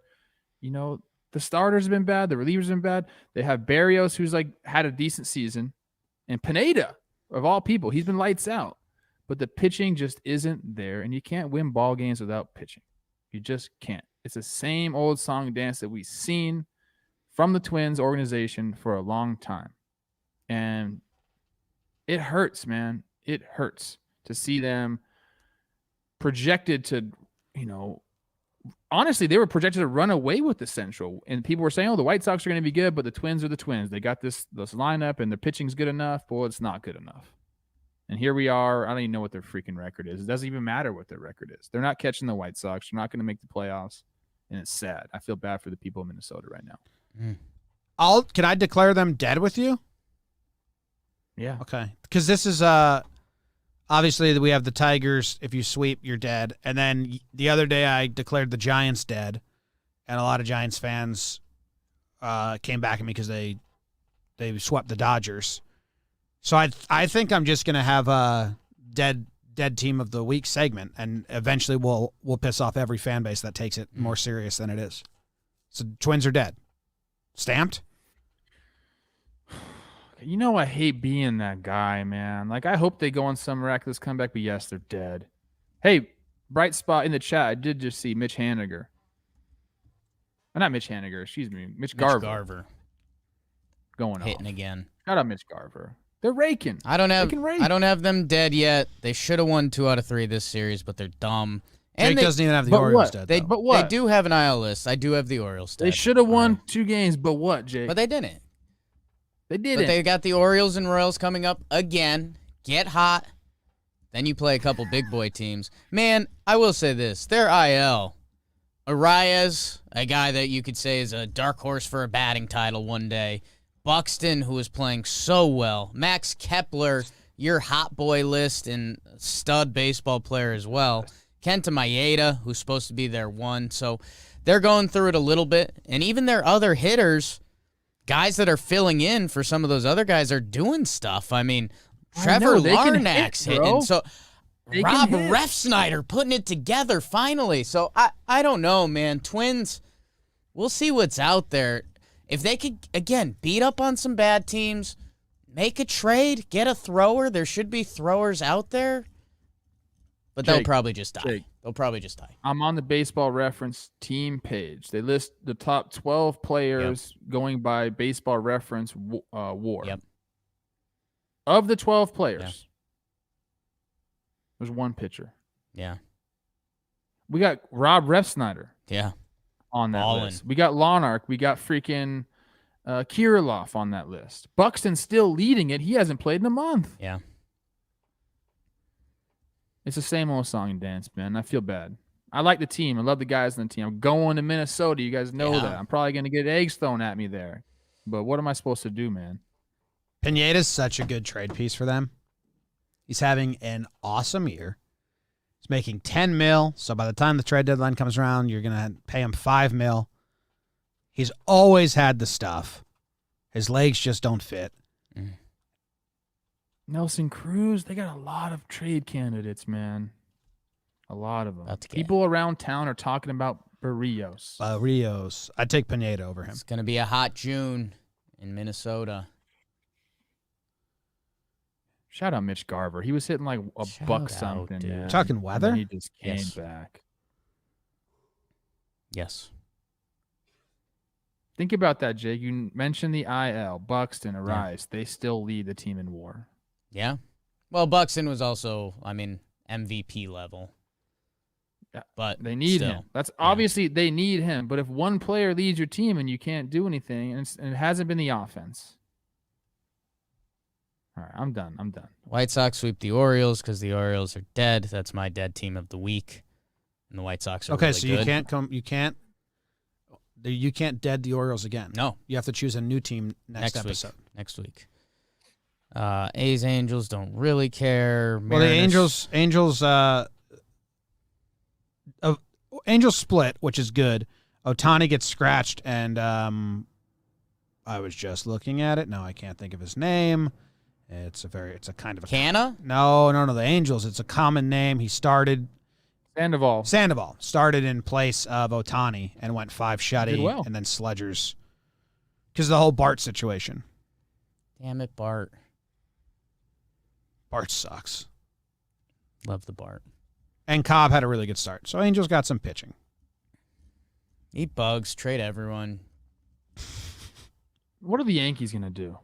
Speaker 3: the starters have been bad. The relievers have been bad. They have Barrios, who's had a decent season. And Pineda, of all people, he's been lights out. But the pitching just isn't there. And you can't win ball games without pitching. You just can't. It's the same old song and dance that we've seen from the Twins organization for a long time. And it hurts, man. It hurts to see them projected to, honestly, they were projected to run away with the Central. And people were saying, the White Sox are going to be good, but the Twins are the Twins. They got this lineup and their pitching's good enough. Well, it's not good enough. And here we are. I don't even know what their freaking record is. It doesn't even matter what their record is. They're not catching the White Sox. They're not going to make the playoffs. And it's sad. I feel bad for the people of Minnesota right now.
Speaker 1: Can I declare them dead with you?
Speaker 3: Yeah.
Speaker 1: Okay. Because this is obviously we have the Tigers. If you sweep, you're dead. And then the other day I declared the Giants dead, and a lot of Giants fans came back at me because they swept the Dodgers. So I think I'm just gonna have a dead team of the week segment, and eventually we'll piss off every fan base that takes it more serious than it is. So Twins are dead. Stamped?
Speaker 3: I hate being that guy, man. I hope they go on some miraculous comeback, but yes, they're dead. Hey, bright spot in the chat. I did just see Mitch Haniger. Not Mitch Haniger, excuse me. Mitch Garver. Going
Speaker 2: hitting
Speaker 3: off.
Speaker 2: Again.
Speaker 3: Shout out Mitch Garver. They're raking.
Speaker 2: I don't have them dead yet. They should have won 2 out of 3 this series, but they're dumb. And
Speaker 1: Jake doesn't even have the Orioles dead.
Speaker 3: But what?
Speaker 2: They do have an IL list. I do have the Orioles dead.
Speaker 3: They should have won 2 games, but what, Jake?
Speaker 2: But they didn't.
Speaker 3: They didn't.
Speaker 2: But they got the Orioles and Royals coming up again. Get hot. Then you play a couple big boy teams. Man, I will say this. Their IL. Arias, a guy that you could say is a dark horse for a batting title one day. Buxton, who is playing so well. Max Kepler, your hot boy list and stud baseball player as well. Kenta Maeda, who's supposed to be their one. So they're going through it a little bit. And even their other hitters, guys that are filling in for some of those other guys, are doing stuff. I mean, Trevor Larnach's hitting. So Rob Refsnyder putting it together finally. So I don't know, man. Twins, we'll see what's out there. If they could, again, beat up on some bad teams, make a trade, get a thrower. There should be throwers out there. But they'll probably just die. They'll probably just die.
Speaker 3: I'm on the Baseball Reference team page. They list the top 12 players going by Baseball Reference WAR.
Speaker 2: Yep.
Speaker 3: of the 12 players, there's one pitcher.
Speaker 2: Yeah.
Speaker 3: We got Rob Refsnyder
Speaker 2: Yeah.
Speaker 3: on that
Speaker 2: Ballin'.
Speaker 3: list. We got Lonark. We got freaking Kirilloff on that list. Buxton's still leading it. He hasn't played in a month.
Speaker 2: Yeah.
Speaker 3: It's the same old song and dance, man. I feel bad. I like the team. I love the guys on the team. I'm going to Minnesota. You guys know that. I'm probably going to get eggs thrown at me there. But what am I supposed to do, man?
Speaker 1: Pineda's such a good trade piece for them. He's having an awesome year. He's making $10 million. So by the time the trade deadline comes around, you're going to pay him $5 million. He's always had the stuff. His legs just don't fit.
Speaker 3: Nelson Cruz, they got a lot of trade candidates, man. A lot of them.
Speaker 2: About to get-
Speaker 3: People around town are talking about Barrios.
Speaker 1: Rios. I'd take Pineda over him.
Speaker 2: It's going to be a hot June in Minnesota.
Speaker 3: Shout out Mitch Garver. He was hitting like a
Speaker 2: Shout
Speaker 3: buck
Speaker 2: out,
Speaker 3: something.
Speaker 2: dude.
Speaker 3: Man.
Speaker 1: Talking
Speaker 3: And
Speaker 1: weather?
Speaker 3: then he just came
Speaker 2: Yes.
Speaker 3: back.
Speaker 2: Yes.
Speaker 3: Think about that, Jake. You mentioned the IL, Buxton, Arise. They still lead the team in WAR.
Speaker 2: Yeah. Well, Buxton was also, MVP level.
Speaker 3: Yeah.
Speaker 2: But
Speaker 3: They need
Speaker 2: still.
Speaker 3: him. That's obviously they need him. But if one player leads your team and you can't do anything, and it hasn't been the offense. All right, I'm done.
Speaker 2: White Sox sweep the Orioles because the Orioles are dead. That's my dead team of the week. And the White Sox are
Speaker 1: Okay,
Speaker 2: really
Speaker 1: so
Speaker 2: good.
Speaker 1: you can't dead the Orioles again.
Speaker 2: No.
Speaker 1: You have to choose a new team next episode.
Speaker 2: Next week. A's, Angels don't really care.
Speaker 1: Well, the
Speaker 2: Mariners-
Speaker 1: Angels split, which is good. Ohtani gets scratched, and I was just looking at it. No, I can't think of his name. It's a kind of a
Speaker 2: Canna?
Speaker 1: No, the Angels. It's a common name. He started
Speaker 3: Sandoval.
Speaker 1: started in place of Ohtani and went 5 shutty,
Speaker 3: Did well.
Speaker 1: and then Sledgers because of the whole Bart situation.
Speaker 2: Damn it, Bart.
Speaker 1: Bart sucks.
Speaker 2: Love the Bart.
Speaker 1: And Cobb had a really good start. So Angels got some pitching.
Speaker 2: Eat bugs. Trade everyone.
Speaker 3: What are the Yankees gonna do?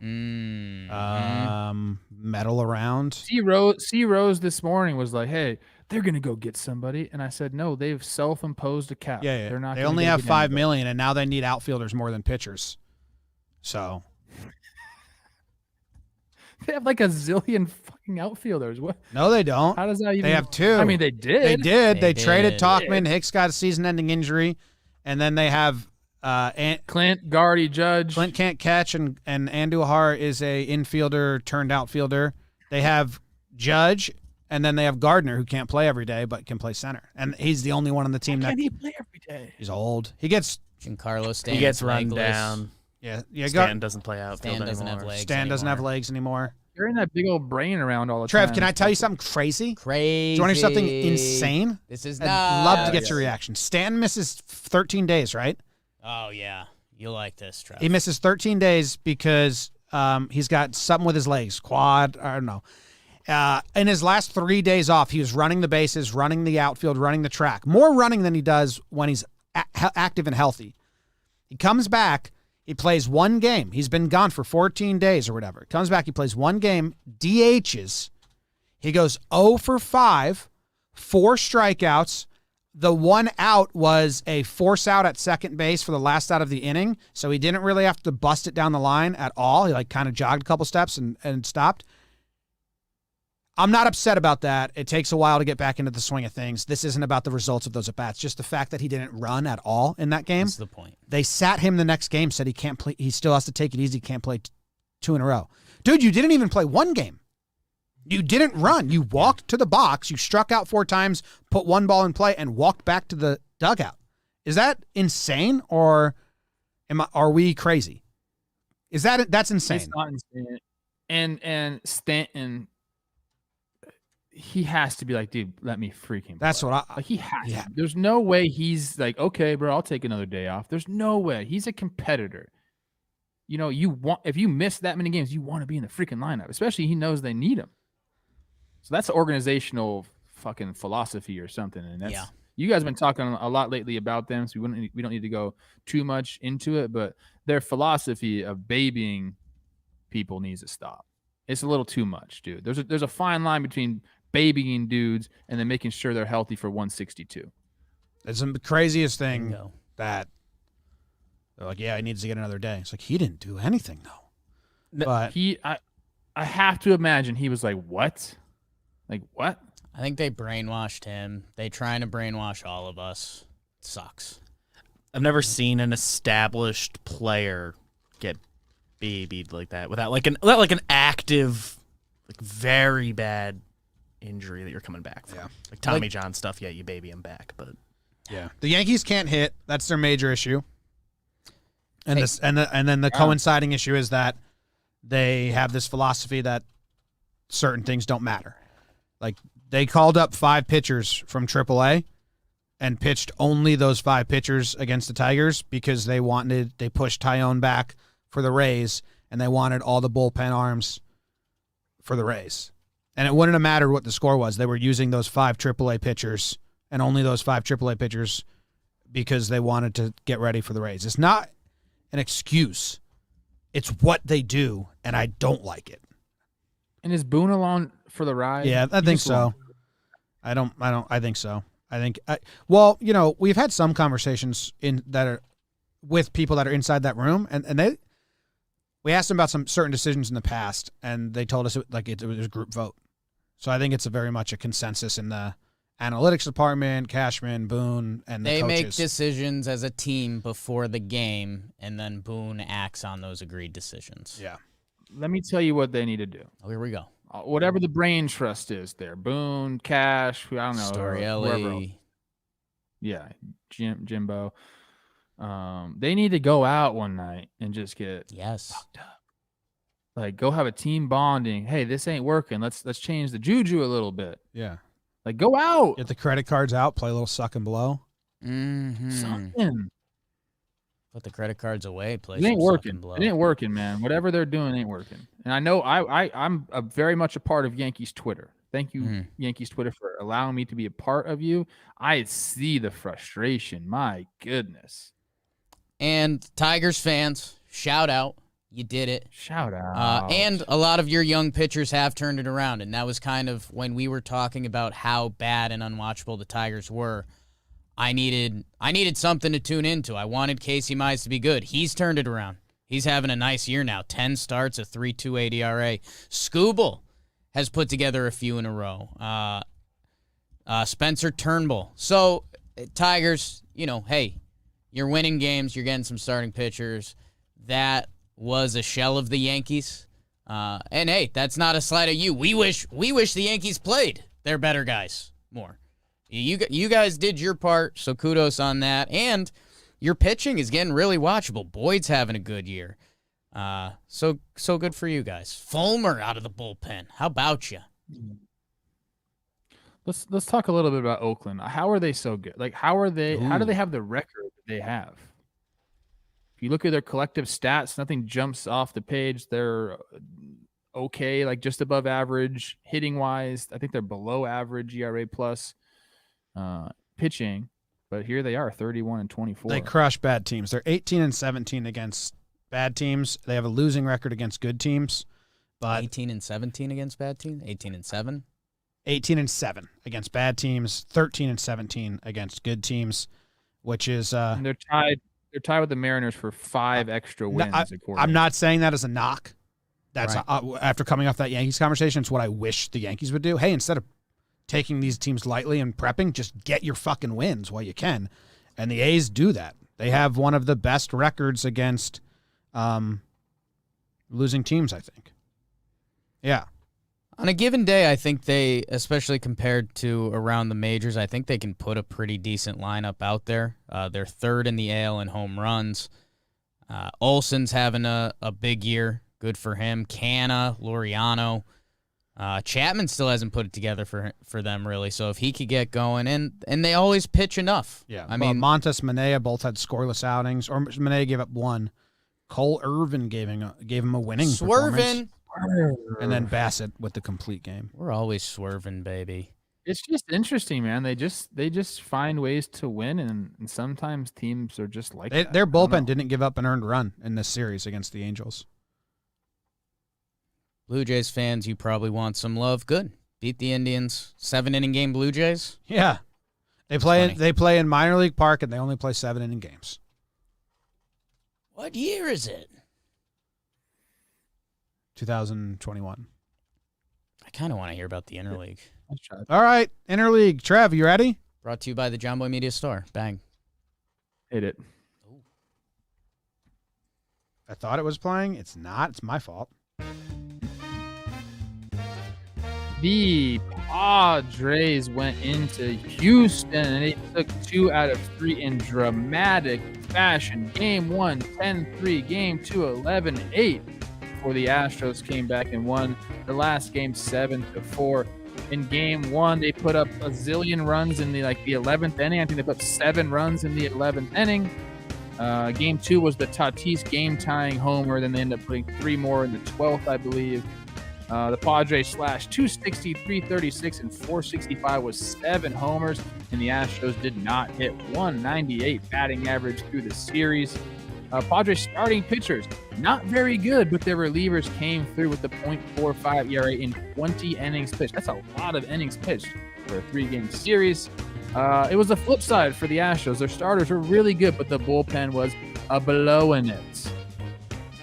Speaker 1: Metal around.
Speaker 3: C Rose this morning was like, "Hey, they're gonna go get somebody," and I said, "No, they've self-imposed a cap.
Speaker 1: Yeah.
Speaker 3: They're not.
Speaker 1: They
Speaker 3: gonna
Speaker 1: only
Speaker 3: go
Speaker 1: have
Speaker 3: get
Speaker 1: $5
Speaker 3: anybody."
Speaker 1: million, and now they need outfielders more than pitchers. So
Speaker 3: They have like a zillion fucking outfielders. What?
Speaker 1: no, they don't.
Speaker 3: How does that even?
Speaker 1: They have 2.
Speaker 3: I mean, they did.
Speaker 1: They did. They
Speaker 2: They
Speaker 1: traded
Speaker 2: did.
Speaker 1: Talkman. Hicks got a season-ending injury, and then they have
Speaker 3: Clint, Gardy, Judge.
Speaker 1: Clint can't catch, and Andujar is a infielder turned outfielder. They have Judge, and then they have Gardner, who can't play every day but can play center, and he's the only one on the team that
Speaker 3: Can he play every day?
Speaker 1: he's old. He gets
Speaker 2: Giancarlo Stanton.
Speaker 5: He gets run
Speaker 2: legless.
Speaker 5: down.
Speaker 1: yeah.
Speaker 5: Stan doesn't play outfield
Speaker 2: Stan doesn't have
Speaker 5: anymore.
Speaker 2: legs.
Speaker 1: Stan doesn't have
Speaker 2: anymore.
Speaker 1: legs anymore.
Speaker 3: Carrying that big old brain around all the time.
Speaker 1: Trev, can I tell you something crazy?
Speaker 2: Crazy.
Speaker 1: Do you want to hear something insane?
Speaker 2: This is
Speaker 1: I'd
Speaker 2: not.
Speaker 1: love to get your reaction. Stan misses 13 days, right?
Speaker 2: Oh, yeah. You like this, Trev.
Speaker 1: He misses 13 days because he's got something with his legs, quad, I don't know. In his last 3 days off, he was running the bases, running the outfield, running the track. More running than he does when he's active and healthy. He comes back. He plays one game. He's been gone for 14 days or whatever. Comes back. He plays one game, DHs. He goes 0 for 5, 4 strikeouts. The one out was a force out at second base for the last out of the inning. So he didn't really have to bust it down the line at all. He kind of jogged a couple steps and stopped. I'm not upset about that. It takes a while to get back into the swing of things. This isn't about the results of those at-bats. Just the fact that he didn't run at all in that game.
Speaker 2: That's the point.
Speaker 1: They sat him the next game, said he can't play. He still has to take it easy. Can't play 2 in a row. Dude, you didn't even play one game. You didn't run. You walked to the box. You struck out 4 times, put 1 ball in play, and walked back to the dugout. Is that insane, or are we crazy? That's insane?
Speaker 3: It's not insane. And Stanton, he has to be like, dude, let me freaking.
Speaker 1: That's
Speaker 3: play.
Speaker 1: what I.
Speaker 3: Like he has.
Speaker 1: yeah.
Speaker 3: To. There's no way he's like, okay, bro, I'll take another day off. There's no way. He's a competitor. You know, if you miss that many games, you want to be in the freaking lineup. Especially he knows they need him. So that's organizational fucking philosophy or something. And that's you guys have been talking a lot lately about them, so we don't need to go too much into it. But their philosophy of babying people needs to stop. It's a little too much, dude. There's a fine line between babying dudes and then making sure they're healthy for 162.
Speaker 1: It's the craziest thing
Speaker 2: Bingo.
Speaker 1: that they're like, yeah, he needs to get another day. It's like, he didn't do anything, though. But
Speaker 3: I have to imagine he was like, what? Like, what?
Speaker 2: I think they brainwashed him. They trying to brainwash all of us. It sucks.
Speaker 5: I've never seen an established player get babied like that without like an active, like very bad injury that you're coming back from.
Speaker 1: Yeah.
Speaker 5: Like Tommy John stuff, yeah, you baby him back, but
Speaker 1: yeah, the Yankees can't hit. That's their major issue. And
Speaker 2: Hey.
Speaker 1: and then the coinciding issue is that they have this philosophy that certain things don't matter. Like, they called up 5 pitchers from AAA and pitched only those 5 pitchers against the Tigers because they pushed Tyone back for the Rays, and they wanted all the bullpen arms for the Rays. And it wouldn't have mattered what the score was. They were using those 5 AAA pitchers and only those 5 AAA pitchers because they wanted to get ready for the Rays. It's not an excuse. It's what they do, and I don't like it.
Speaker 3: And is Boone along for the ride?
Speaker 1: Yeah, I
Speaker 3: He's
Speaker 1: think
Speaker 3: just
Speaker 1: so. I think so. Well, you know, we've had some conversations with people that are inside that room, and we asked them about some certain decisions in the past, and they told us it was a group vote. So I think it's very much a consensus in the analytics department, Cashman, Boone, and the
Speaker 2: They
Speaker 1: coaches.
Speaker 2: make decisions as a team before the game, and then Boone acts on those agreed decisions.
Speaker 1: Yeah.
Speaker 3: Let me tell you what they need to do.
Speaker 2: Oh, here we go.
Speaker 3: Whatever the brain trust is there, Boone, Cash, I don't know, whoever else.
Speaker 2: Storielli.
Speaker 3: Yeah, Jimbo. They need to go out one night and just get
Speaker 2: Yes.
Speaker 3: fucked up. Like, go have a team bonding. Hey, this ain't working. Let's change the juju a little bit.
Speaker 1: Yeah.
Speaker 3: Like, go out.
Speaker 1: Get the credit cards out, play a little suck and blow.
Speaker 2: Mm-hmm.
Speaker 3: Something.
Speaker 2: Put the credit cards away. Play
Speaker 3: It ain't
Speaker 2: some suck
Speaker 3: working.
Speaker 2: and blow.
Speaker 3: It ain't working, man. Whatever they're doing ain't working. And I know I'm very much a part of Yankees Twitter. Thank you, Yankees Twitter, for allowing me to be a part of you. I see the frustration. My goodness.
Speaker 2: And Tigers fans, shout out. You did it.
Speaker 3: Shout out.
Speaker 2: And a lot of your young pitchers have turned it around. And that was kind of when we were talking about how bad and unwatchable the Tigers were. I needed something to tune into. I wanted Casey Mize to be good. He's turned it around. He's having a nice year now. 10 starts, a 3.28 ERA. Skubal has put together a few in a row. Spencer Turnbull. So, Tigers, hey, you're winning games. You're getting some starting pitchers. That was a shell of the Yankees. And, hey, that's not a slight at you. We wish the Yankees played their better guys more. You guys did your part, so kudos on that. And your pitching is getting really watchable. Boyd's having a good year. So good for you guys. Fulmer out of the bullpen. How about you?
Speaker 3: Let's talk a little bit about Oakland. How are they so good? Like, how do they have the record that they have? If you look at their collective stats, nothing jumps off the page. They're okay, like just above average hitting wise. I think they're below average ERA plus pitching, but here they are, 31-24.
Speaker 1: They crush bad teams. They're 18-17 against bad teams. They have a losing record against good teams, but
Speaker 2: 18-17 against bad teams. 18-7.
Speaker 1: 18-7 against bad teams. 13-17 against good teams, which is
Speaker 3: And they're tied. They're tied with the Mariners for 5 extra wins.
Speaker 1: I'm not saying that as a knock. That's
Speaker 2: Right.
Speaker 1: After coming off that Yankees conversation, it's what I wish the Yankees would do. Hey, instead of taking these teams lightly and prepping, just get your fucking wins while you can. And the A's do that. They have one of the best records against losing teams, I think. Yeah.
Speaker 2: On a given day, I think they, especially compared to around the majors, I think they can put a pretty decent lineup out there. They're third in the AL in home runs. Olson's having a big year. Good for him. Canna, Laureano. Chapman still hasn't put it together for them, really. So if he could get going, and they always pitch enough.
Speaker 1: Yeah.
Speaker 2: I mean,
Speaker 1: Montes, Manea both had scoreless outings, or Manea gave up one. Cole Irvin gave him a winning
Speaker 2: swerving.
Speaker 1: And then Bassett with the complete game.
Speaker 2: We're always swerving, baby.
Speaker 3: It's just interesting, man. They just find ways to win, and sometimes teams are just like that.
Speaker 1: Their bullpen didn't give up an earned run in this series against the Angels.
Speaker 2: Blue Jays fans, you probably want some love. Good. Beat the Indians. 7-inning game Blue Jays.
Speaker 1: Yeah. They play in minor league park, and they only play 7-inning games.
Speaker 2: What year is it?
Speaker 1: 2021.
Speaker 2: I kind of want to hear about the Interleague.
Speaker 1: All right, Interleague. Trev, you ready?
Speaker 2: Brought to you by the Jomboy Media Store. Bang.
Speaker 3: Hit it.
Speaker 1: I thought it was playing. It's not. It's my fault.
Speaker 3: The Padres went into Houston and they took 2 out of 3 in dramatic fashion. Game 1, 10-3. Game 2, 11-8. Before the Astros came back and won the last game 7-4. In game 1, they put up a zillion runs in the 11th inning. I think they put up 7 runs in the 11th inning. Game 2 was the Tatis game-tying homer. Then they ended up putting 3 more in the 12th, I believe. The Padres slashed 260, 336, and 465 with 7 homers, and the Astros did not hit 198 batting average through the series. Padres starting pitchers, not very good, but their relievers came through with the .45 ERA in 20 innings pitched. That's a lot of innings pitched for a 3-game series. It was the flip side for the Astros. Their starters were really good, but the bullpen was blowing it.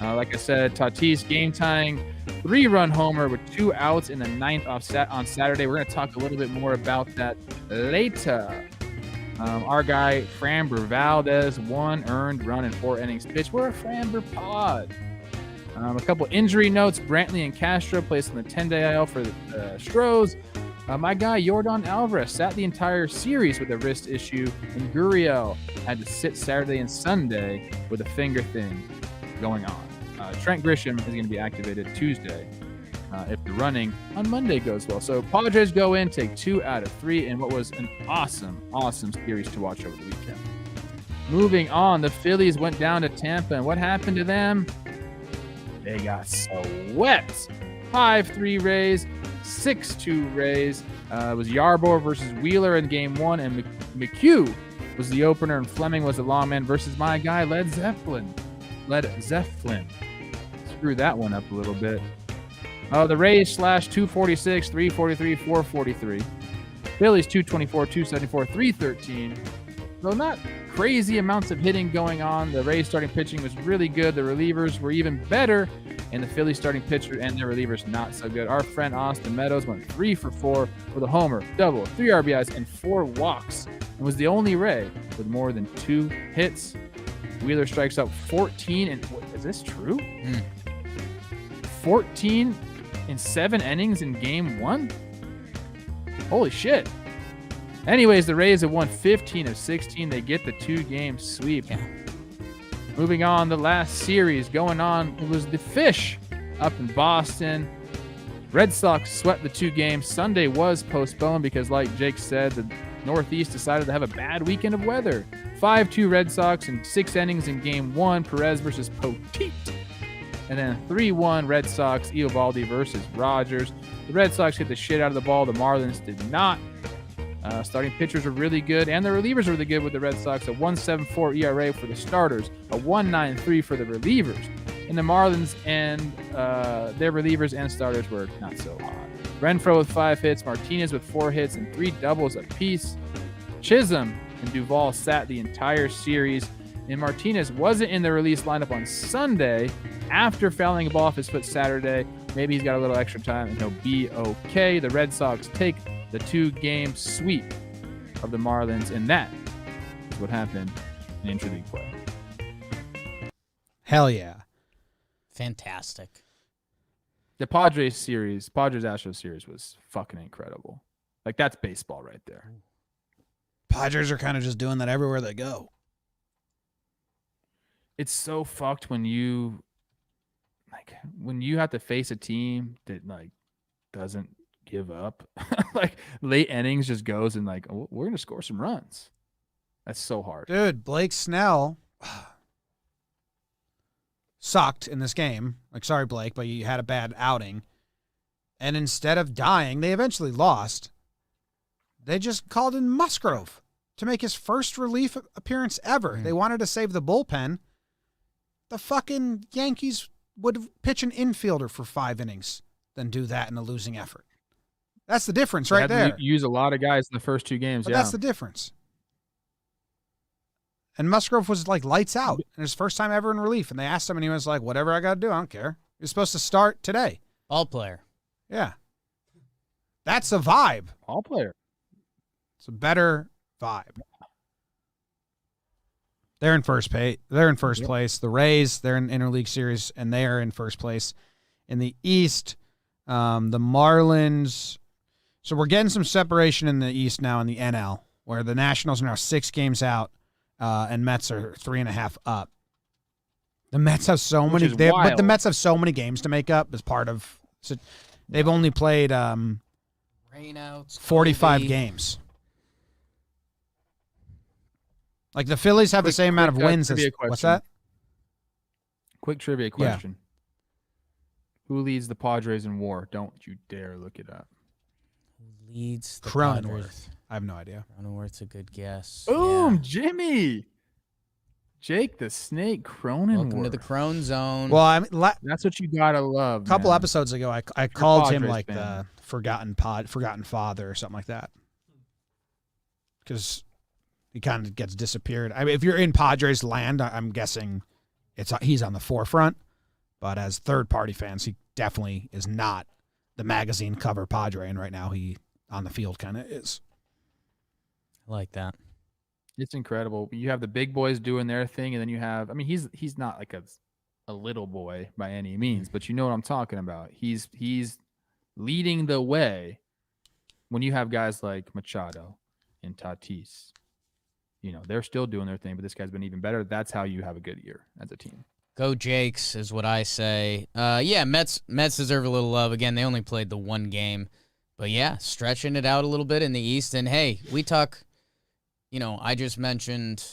Speaker 3: Like I said, Tatis game-tying 3-run homer with 2 outs in the 9th on Saturday. We're going to talk a little bit more about that later. Our guy, Framber Valdez, 1 earned run in 4 innings pitched. We're a Framber pod. A couple injury notes. Brantley and Castro placed on the 10-day IL for the Stros. My guy, Yordan Alvarez, sat the entire series with a wrist issue, and Gurriel had to sit Saturday and Sunday with a finger thing going on. Trent Grisham is going to be activated Tuesday if the running on Monday goes well. So Padres go in, take 2 out of 3 in what was an awesome series to watch over the weekend. Moving on, the Phillies went down to Tampa, and what happened to them? They got swept. 5-3 Rays, 6-2 Rays. It was Yarbrough versus Wheeler in game 1, and McHugh was the opener, and Fleming was the longman versus my guy, Led Zeppelin. Screw that one up a little bit. The Rays slashed 246, 343, 443. Phillies 224, 274, 313. Though not crazy amounts of hitting going on. The Rays starting pitching was really good. The relievers were even better. And the Phillies starting pitcher and their relievers not so good. Our friend Austin Meadows went 3 for 4 with a homer, double, 3 RBIs, and 4 walks. And was the only Ray with more than 2 hits. Wheeler strikes out 14. And is this true? 14 in 7 innings in game 1? Holy shit. Anyways, the Rays have won 15 of 16. They get the 2-game sweep. Yeah. Moving on, the last series going on, it was the Fish up in Boston. Red Sox swept the 2 games. Sunday was postponed because, like Jake said, the Northeast decided to have a bad weekend of weather. 5-2 Red Sox in 6 innings in game 1, Perez versus Poteet. And then 3-1 Red Sox, Eovaldi versus Rogers. The Red Sox hit the shit out of the ball. The Marlins did not. Starting pitchers were really good, and the relievers were really good with the Red Sox. A 1.74 ERA for the starters, a 1.93 for the relievers. And the Marlins and their relievers and starters were not so hot. Renfroe with 5 hits, Martinez with 4 hits and 3 doubles apiece. Chisholm and Duvall sat the entire series, and Martinez wasn't in the release lineup on Sunday after fouling a ball off his foot Saturday. Maybe he's got a little extra time and he'll be okay. The Red Sox take the 2-game sweep of the Marlins, and that is what happened in Interleague play.
Speaker 1: Hell yeah.
Speaker 2: Fantastic.
Speaker 3: The Padres-Astros series was fucking incredible. Like, that's baseball right there.
Speaker 1: Padres are kind of just doing that everywhere they go.
Speaker 3: It's so fucked when you have to face a team that doesn't give up. Like, late innings just goes and we're gonna score some runs. That's so hard.
Speaker 1: Dude, Blake Snell sucked in this game. Sorry, Blake, but you had a bad outing. And instead of dying, they eventually lost. They just called in Musgrove to make his first relief appearance ever. They wanted to save the bullpen. The fucking Yankees would pitch an infielder for 5 innings than do that in a losing effort. That's the difference
Speaker 3: They
Speaker 1: right
Speaker 3: had to
Speaker 1: there.
Speaker 3: use a lot of guys in the first 2 games.
Speaker 1: But
Speaker 3: Yeah.
Speaker 1: that's the difference. And Musgrove was like lights out. And his first time ever in relief. And they asked him, and he was like, whatever I got to do, I don't care. You're supposed to start today.
Speaker 2: Ball player.
Speaker 1: Yeah. That's a vibe.
Speaker 3: All player.
Speaker 1: It's a better vibe. They're in first pay. They're in first place. The Rays, they're in Interleague Series, and they are in first place. In the East, the Marlins. So we're getting some separation in the East now in the NL, where the Nationals are now 6 games out, and Mets are 3.5 up. The Mets have so
Speaker 3: Which
Speaker 1: many,
Speaker 3: is
Speaker 1: but the
Speaker 3: wild.
Speaker 1: Mets have so many games to make up as part of. So they've only played
Speaker 2: Rainouts.
Speaker 1: 45
Speaker 2: Kobe.
Speaker 1: games. Like the Phillies have the same amount of wins as
Speaker 3: trivia
Speaker 1: what's
Speaker 3: question.
Speaker 1: that?
Speaker 3: Quick trivia question. Who leads the Padres in WAR? Don't you dare look it up.
Speaker 2: Who leads the
Speaker 1: Cronenworth.
Speaker 2: Padres?
Speaker 1: I have no idea.
Speaker 2: Cronenworth's a good guess.
Speaker 3: Boom,
Speaker 2: Yeah.
Speaker 3: Jimmy. Jake the Snake Cronenworth.
Speaker 2: Welcome to the Crone Zone.
Speaker 1: Well, I mean,
Speaker 3: That's what you gotta love.
Speaker 1: a couple
Speaker 3: man.
Speaker 1: episodes ago, I called him
Speaker 3: Padres
Speaker 1: like
Speaker 3: fan.
Speaker 1: the forgotten father or something like that, because he kind of gets disappeared. I mean, if you're in Padres land, I'm guessing he's on the forefront, but as third-party fans, he definitely is not the magazine cover Padre, and right now he on the field kind of is.
Speaker 2: I like that.
Speaker 3: It's incredible. You have the big boys doing their thing, and then you have. I mean, he's not like a little boy by any means, but you know what I'm talking about. He's leading the way when you have guys like Machado and Tatis. You know, they're still doing their thing, but this guy's been even better. That's how you have a good year as a team.
Speaker 2: Go Jakes is what I say. Yeah, Mets deserve a little love. Again, they only played the 1 game. But yeah, stretching it out a little bit in the East. And hey, we talk, I just mentioned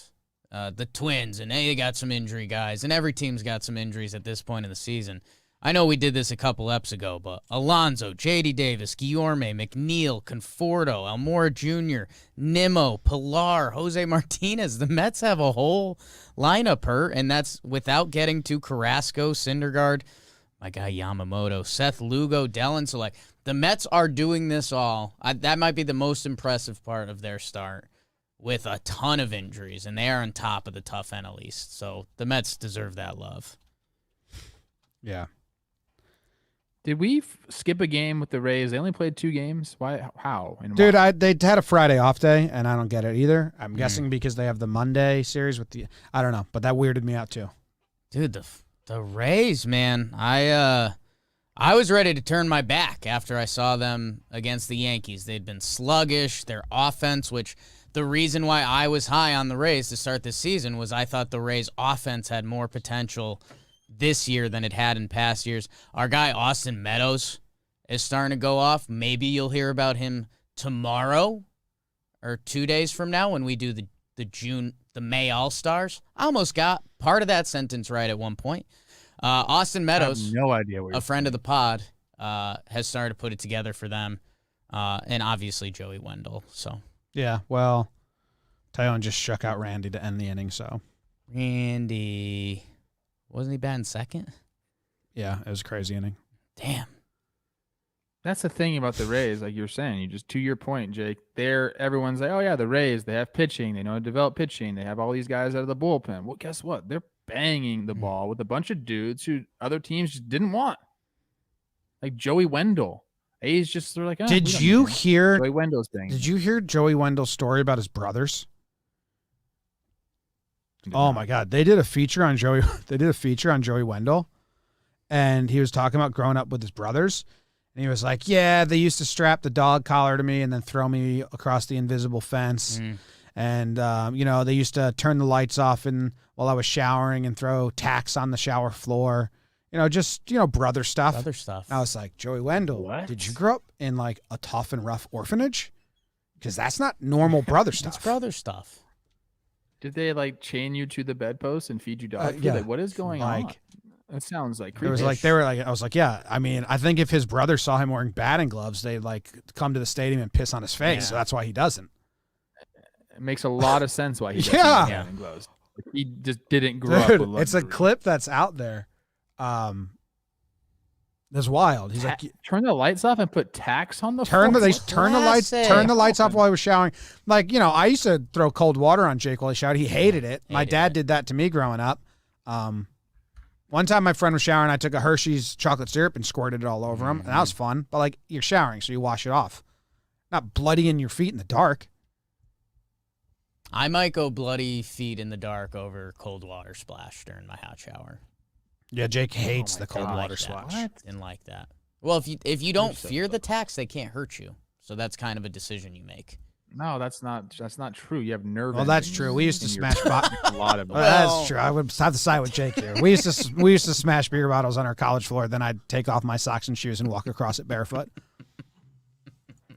Speaker 2: the Twins, and hey, they got some injury guys, and every team's got some injuries at this point in the season. I know we did this a couple eps ago, but Alonso, J.D. Davis, Guillorme, McNeil, Conforto, Almora Jr., Nimmo, Pilar, Jose Martinez. The Mets have a whole lineup hurt, and that's without getting to Carrasco, Syndergaard, my guy Yamamoto, Seth Lugo, Dellin. So, the Mets are doing this all. That might be the most impressive part of their start, with a ton of injuries, and they are on top of the tough NL East. So the Mets deserve that love.
Speaker 1: Yeah.
Speaker 3: Did we skip a game with the Rays? They only played 2 games. Why? How? And
Speaker 1: Dude,
Speaker 3: why?
Speaker 1: they had a Friday off day, and I don't get it either. I'm guessing because they have the Monday series with I don't know, but that weirded me out too.
Speaker 2: Dude, the Rays, man. I was ready to turn my back after I saw them against the Yankees. They'd been sluggish. Their offense, which the reason why I was high on the Rays to start this season was I thought the Rays' offense had more potential this year than it had in past years. Our guy Austin Meadows is starting to go off. Maybe you'll hear about him tomorrow or 2 days from now when we do the May All-Stars. I almost got part of that sentence right at one point. Austin Meadows,
Speaker 3: I have no idea what
Speaker 2: a friend of the pod, has started to put it together for them, and obviously Joey Wendell. So
Speaker 1: Yeah, well, Tyone just struck out Randy to end the inning, so
Speaker 2: Randy, wasn't he batting second?
Speaker 1: yeah, it was a crazy inning.
Speaker 2: Damn.
Speaker 3: That's the thing about the Rays, like you're saying. You just, to your point, Jake, everyone's like, oh yeah, the Rays, they have pitching, they know how to develop pitching, they have all these guys out of the bullpen. Well, guess what? They're banging the ball with a bunch of dudes who other teams just didn't want. Like Joey Wendell. A's just they're like, oh, we
Speaker 1: Did
Speaker 3: don't
Speaker 1: you
Speaker 3: need him.
Speaker 1: hear
Speaker 3: Joey Wendell's banging?
Speaker 1: Did you hear Joey Wendell's story about his brothers? Oh my God, they did a feature on Joey. They did a feature on Joey Wendell, and he was talking about growing up with his brothers. And he was like, "Yeah, they used to strap the dog collar to me and then throw me across the invisible fence, and they used to turn the lights off while I was showering and throw tacks on the shower floor. Brother stuff."
Speaker 2: Other stuff.
Speaker 1: I was like, Joey Wendell,
Speaker 3: What?
Speaker 1: did you grow up in like a tough and rough orphanage? Because that's not normal brother stuff.
Speaker 2: That's brother stuff.
Speaker 3: Did they like chain you to the bedpost and feed you dog food?
Speaker 1: yeah.
Speaker 3: Like, what is going on?
Speaker 1: Like-
Speaker 3: That sounds like
Speaker 1: It
Speaker 3: creepy.
Speaker 1: was like I was like, yeah. I mean, I think if his brother saw him wearing batting gloves, they'd like come to the stadium and piss on his face.
Speaker 2: Yeah.
Speaker 1: So that's why he doesn't.
Speaker 3: It makes a lot of sense why he doesn't
Speaker 1: Yeah.
Speaker 3: have batting gloves. Like, he just didn't grow up
Speaker 1: Dude,
Speaker 3: with
Speaker 1: it's a
Speaker 3: luxury.
Speaker 1: clip that's out there. That's wild. He's like,
Speaker 3: turn the lights off and put tacks on the
Speaker 1: turn the
Speaker 3: floor.
Speaker 1: lights off while he was showering. Like, I used to throw cold water on Jake while he showered. He hated it. My dad did that to me growing up. One time my friend was showering, I took a Hershey's chocolate syrup and squirted it all over him, and that was fun. But like, you're showering, so you wash it off, not bloodying your feet in the dark.
Speaker 2: I might go bloody feet in the dark over cold water splash during my hot shower.
Speaker 1: Yeah, Jake hates the cold
Speaker 2: Didn't
Speaker 1: water
Speaker 2: like that.
Speaker 1: splash.
Speaker 2: Didn't like that. Well, if you don't fear the tax, they can't hurt you. So that's kind of a decision you make.
Speaker 3: No, that's not true. You have nerve.
Speaker 1: Well, that's true. We used to smash bottles.
Speaker 3: A lot of.
Speaker 1: Well, that's true. I would have to side with Jake here. We used to smash beer bottles on our college floor. Then I'd take off my socks and shoes and walk across it barefoot.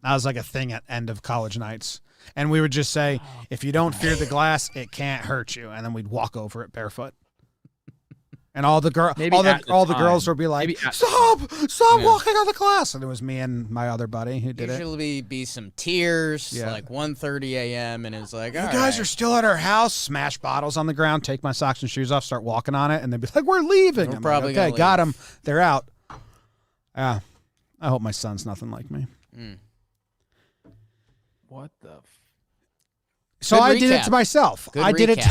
Speaker 1: That was like a thing at end of college nights. And we would just say, if you don't fear the glass, it can't hurt you. And then we'd walk over it barefoot. And all the girls would be like, stop walking on the glass. And it was me and my other buddy who did it.
Speaker 2: Usually be some tears, like 1:30 a.m. And it's like,
Speaker 1: you guys are still at our house. Smash bottles on the ground, take my socks and shoes off, start walking on it. And they'd be like, we're leaving. I'm
Speaker 2: probably
Speaker 1: like, okay, got them. They're out. I hope my son's nothing like me.
Speaker 3: What the?
Speaker 1: So I did it to myself. I did it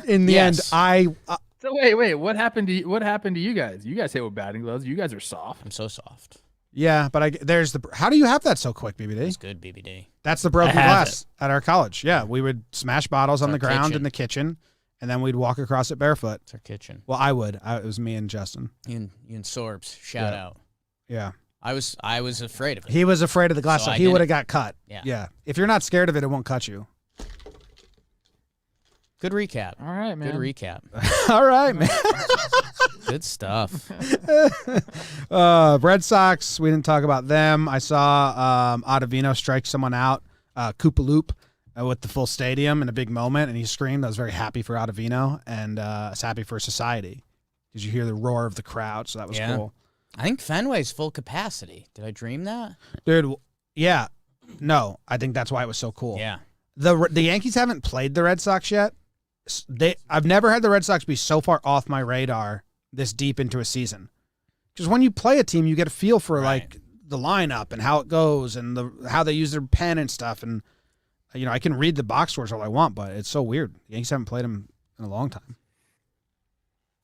Speaker 1: in the end.
Speaker 3: So wait. What happened to you? What happened to you guys? You guys hit with batting gloves. You guys are soft.
Speaker 2: I'm so soft.
Speaker 1: Yeah, but how do you have that so quick, BBD?
Speaker 2: It's good, BBD.
Speaker 1: That's the broken glass at our college. Yeah, we would smash bottles on the ground in the kitchen, and then we'd walk across it barefoot.
Speaker 2: It's our kitchen.
Speaker 1: Well, I would. It was me and Justin.
Speaker 2: You and Sorbs. Shout out.
Speaker 1: Yeah.
Speaker 2: I was afraid of it.
Speaker 1: He was afraid of the glass, so he would have got cut.
Speaker 2: Yeah.
Speaker 1: If you're not scared of it, it won't cut you.
Speaker 2: Good recap.
Speaker 3: All right, man.
Speaker 2: Good recap.
Speaker 1: All right, man.
Speaker 2: Good stuff.
Speaker 1: Red Sox, we didn't talk about them. I saw Ottavino strike someone out, Koopaloop, with the full stadium in a big moment, and he screamed. I was very happy for Ottavino, and I was happy for society because you hear the roar of the crowd, so that was cool.
Speaker 2: I think Fenway's full capacity. Did I dream that?
Speaker 1: Dude, yeah. No, I think that's why it was so cool.
Speaker 2: Yeah.
Speaker 1: The Yankees haven't played the Red Sox yet. I've never had the Red Sox be so far off my radar this deep into a season. Because when you play a team, you get a feel for like the lineup and how it goes and how they use their pen and stuff. And I can read the box scores all I want, but it's so weird. The Yankees haven't played them in a long time.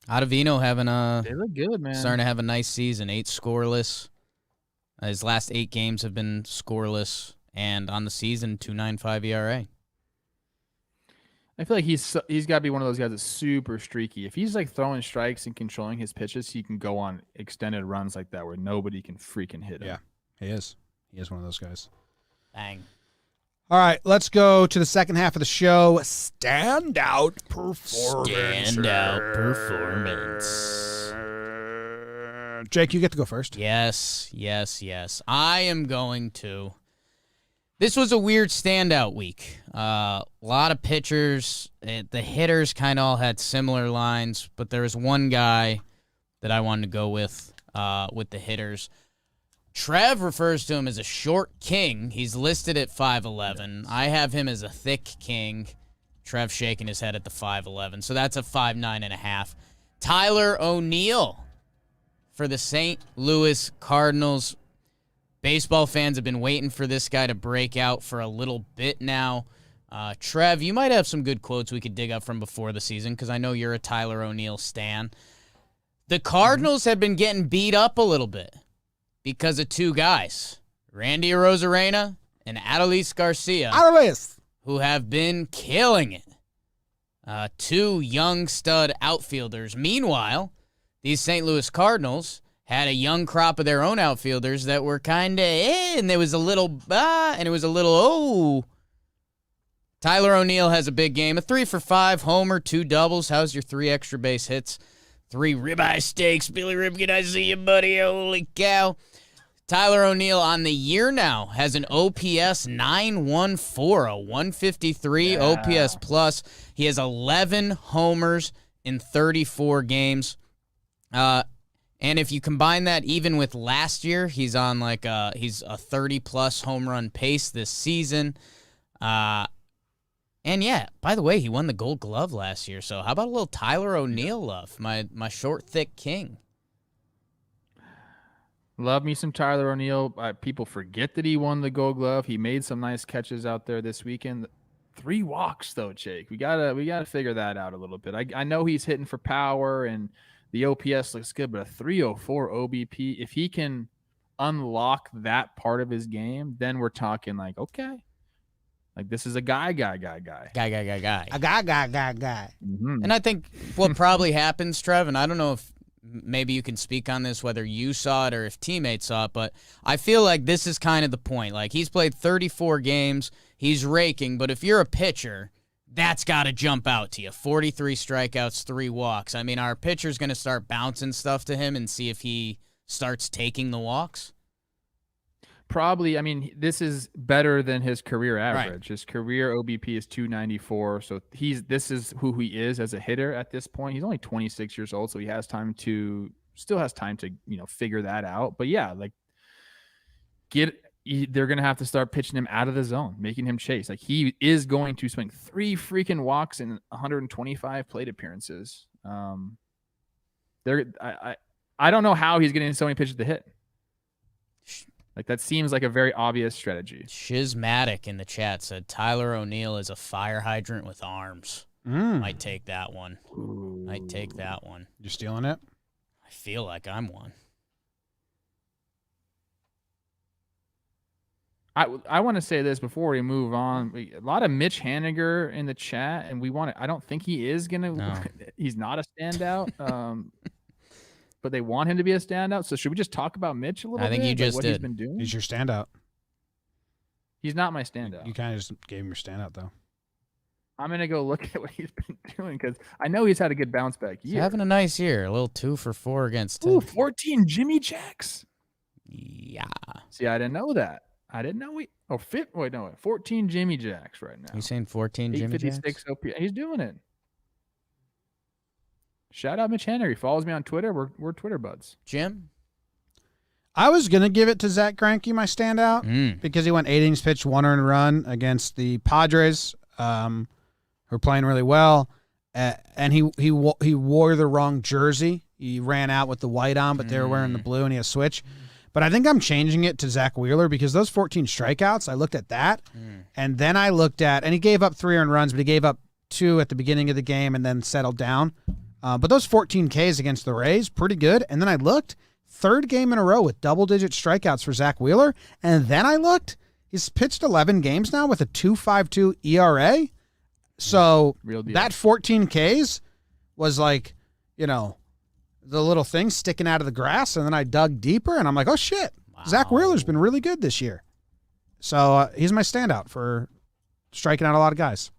Speaker 2: Ottavino
Speaker 3: they look good, man.
Speaker 2: Starting to have a nice season. 8 scoreless. His last 8 games have been scoreless, and on the season, 2.95 ERA.
Speaker 3: I feel like he's got to be one of those guys that's super streaky. If he's like throwing strikes and controlling his pitches, he can go on extended runs like that where nobody can freaking hit him.
Speaker 1: Yeah, he is. He is one of those guys.
Speaker 2: Bang.
Speaker 1: All right, let's go to the second half of the show. Standout performance.
Speaker 2: Standout performance.
Speaker 1: Jake, you get to go first.
Speaker 2: Yes. I am going to. This was a weird standout week. A lot of pitchers. The hitters kind of all had similar lines, but there was one guy that I wanted to go with the hitters. Trev refers to him as a short king. He's listed at 5'11". I have him as a thick king. Trev shaking his head at the 5'11". So that's a 5'9.5". Tyler O'Neill for the St. Louis Cardinals. Baseball fans have been waiting for this guy to break out for a little bit now. Trev, you might have some good quotes we could dig up from before the season because I know you're a Tyler O'Neill stan. The Cardinals have been getting beat up a little bit because of 2 guys, Randy Arozarena and Adolis Garcia, who have been killing it. 2 young stud outfielders. Meanwhile, these St. Louis Cardinals had a young crop of their own outfielders that were kind of and there was a little and it was a little Tyler O'Neill has a big game, a 3 for 5 homer, 2 doubles. How's your 3 extra base hits? 3 ribeye steaks. Billy Ripken, I see you, buddy. Holy cow. Tyler O'Neill on the year now has an OPS 914, a 153 OPS plus. He has 11 homers in 34 games. And if you combine that even with last year, he's on he's a 30-plus home run pace this season. And yeah, by the way, he won the Gold Glove last year. So how about a little Tyler O'Neill love, my short, thick king?
Speaker 3: Love me some Tyler O'Neill. People forget that he won the Gold Glove. He made some nice catches out there this weekend. 3 walks though, Jake. We gotta figure that out a little bit. I know he's hitting for power and the OPS looks good, but a 304 OBP, if he can unlock that part of his game, then we're talking like, okay, like this is a guy.
Speaker 2: A guy.
Speaker 3: Mm-hmm.
Speaker 2: And I think what probably happens, Trev, and I don't know if maybe you can speak on this, whether you saw it or if teammates saw it, but I feel like this is kind of the point. Like, he's played 34 games, he's raking, but if you're a pitcher, that's got to jump out to you. 43 strikeouts, 3 walks. I mean, our pitcher's going to start bouncing stuff to him and see if he starts taking the walks.
Speaker 3: Probably. I mean, this is better than his career average.
Speaker 2: Right.
Speaker 3: His career OBP is 294. So this is who he is as a hitter at this point. He's only 26 years old, so he still has time to, figure that out. But yeah, like they're going to have to start pitching him out of the zone, making him chase. Like, he is going to swing 3 freaking walks in 125 plate appearances. I don't know how he's getting so many pitches to hit. Like, that seems like a very obvious strategy.
Speaker 2: Shizmatic in the chat said Tyler O'Neill is a fire hydrant with arms. Might take that one.
Speaker 3: Ooh.
Speaker 2: Might take that one.
Speaker 1: You're stealing it?
Speaker 2: I feel like I'm one.
Speaker 3: I want to say this before we move on. A lot of Mitch Haniger in the chat, and I don't think he is going to.
Speaker 2: No.
Speaker 3: He's not a standout. But they want him to be a standout. So should we just talk about Mitch a little bit?
Speaker 2: I think you just
Speaker 3: what
Speaker 2: did.
Speaker 3: He's been doing?
Speaker 1: He's your standout.
Speaker 3: He's not my standout.
Speaker 1: You kind of just gave him your standout, though.
Speaker 3: I'm going to go look at what he's been doing because I know he's had a good bounce back
Speaker 2: He's
Speaker 3: year.
Speaker 2: having a nice year. A little 2 for 4 against
Speaker 3: Ooh,
Speaker 2: him.
Speaker 3: 14 Jimmy Jacks.
Speaker 2: Yeah.
Speaker 3: See, I didn't know that. I didn't know 14 Jimmy Jacks right now.
Speaker 2: You saying 14 Jimmy Jacks?
Speaker 3: 856 OP. He's doing it. Shout out Mitch Henry. He follows me on Twitter. We're Twitter buds.
Speaker 2: Jim?
Speaker 1: I was going to give it to Zach Greinke, my standout, because he went 8 innings pitched, 1 earned run against the Padres, who are playing really well. And he wore the wrong jersey. He ran out with the white on, but they were wearing the blue, and he had a switch. But I think I'm changing it to Zach Wheeler because those 14 strikeouts, I looked at that, and then I looked at, and he gave up 3 earned runs, but he gave up 2 at the beginning of the game and then settled down. But those 14 Ks against the Rays, pretty good. And then I looked, 3rd game in a row with double-digit strikeouts for Zach Wheeler. And then I looked, he's pitched 11 games now with a 2.52 ERA. So
Speaker 3: Real deal.
Speaker 1: that 14 Ks was like, the little thing sticking out of the grass. And then I dug deeper, and I'm like, oh, shit.
Speaker 2: Wow.
Speaker 1: Zach Wheeler's been really good this year. So he's my standout for striking out a lot of guys.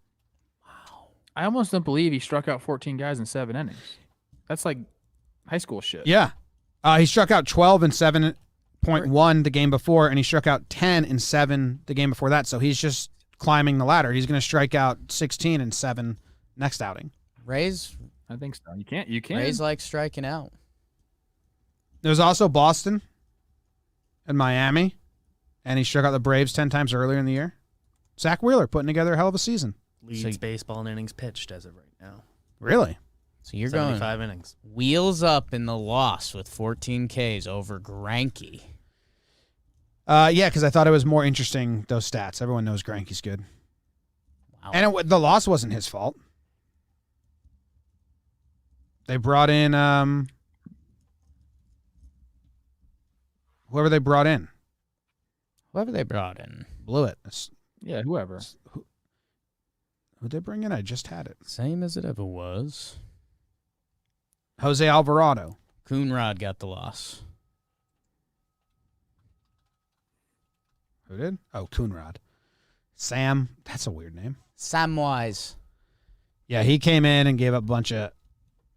Speaker 3: I almost don't believe he struck out 14 guys in 7 innings. That's like high school shit.
Speaker 1: Yeah. He struck out 12 in 7.1 the game before, and he struck out 10 in 7 the game before that. So he's just climbing the ladder. He's going to strike out 16 in 7 next outing.
Speaker 2: Rays
Speaker 3: I think so. You can't.
Speaker 2: Rays like striking out.
Speaker 1: There's also Boston and Miami, and he struck out the Braves 10 times earlier in the year. Zach Wheeler putting together a hell of a season.
Speaker 5: Leads baseball in innings pitched as of right now.
Speaker 1: Really?
Speaker 2: So you're going
Speaker 5: 75 innings.
Speaker 2: wheels up in the loss with 14 Ks over Greinke.
Speaker 1: Yeah, because I thought it was more interesting, those stats. Everyone knows Greinke's good.
Speaker 2: Wow.
Speaker 1: And the loss wasn't his fault. They brought in whoever they brought in.
Speaker 2: Whoever they brought in.
Speaker 1: Blew it.
Speaker 3: Yeah, whoever.
Speaker 1: Who'd they bring in? I just had it.
Speaker 2: Same as it ever was.
Speaker 1: Jose Alvarado.
Speaker 2: Coonrod got the loss.
Speaker 1: Who did? Oh, Coonrod. Sam. That's a weird name.
Speaker 2: Samwise.
Speaker 1: Yeah, he came in and gave up a bunch of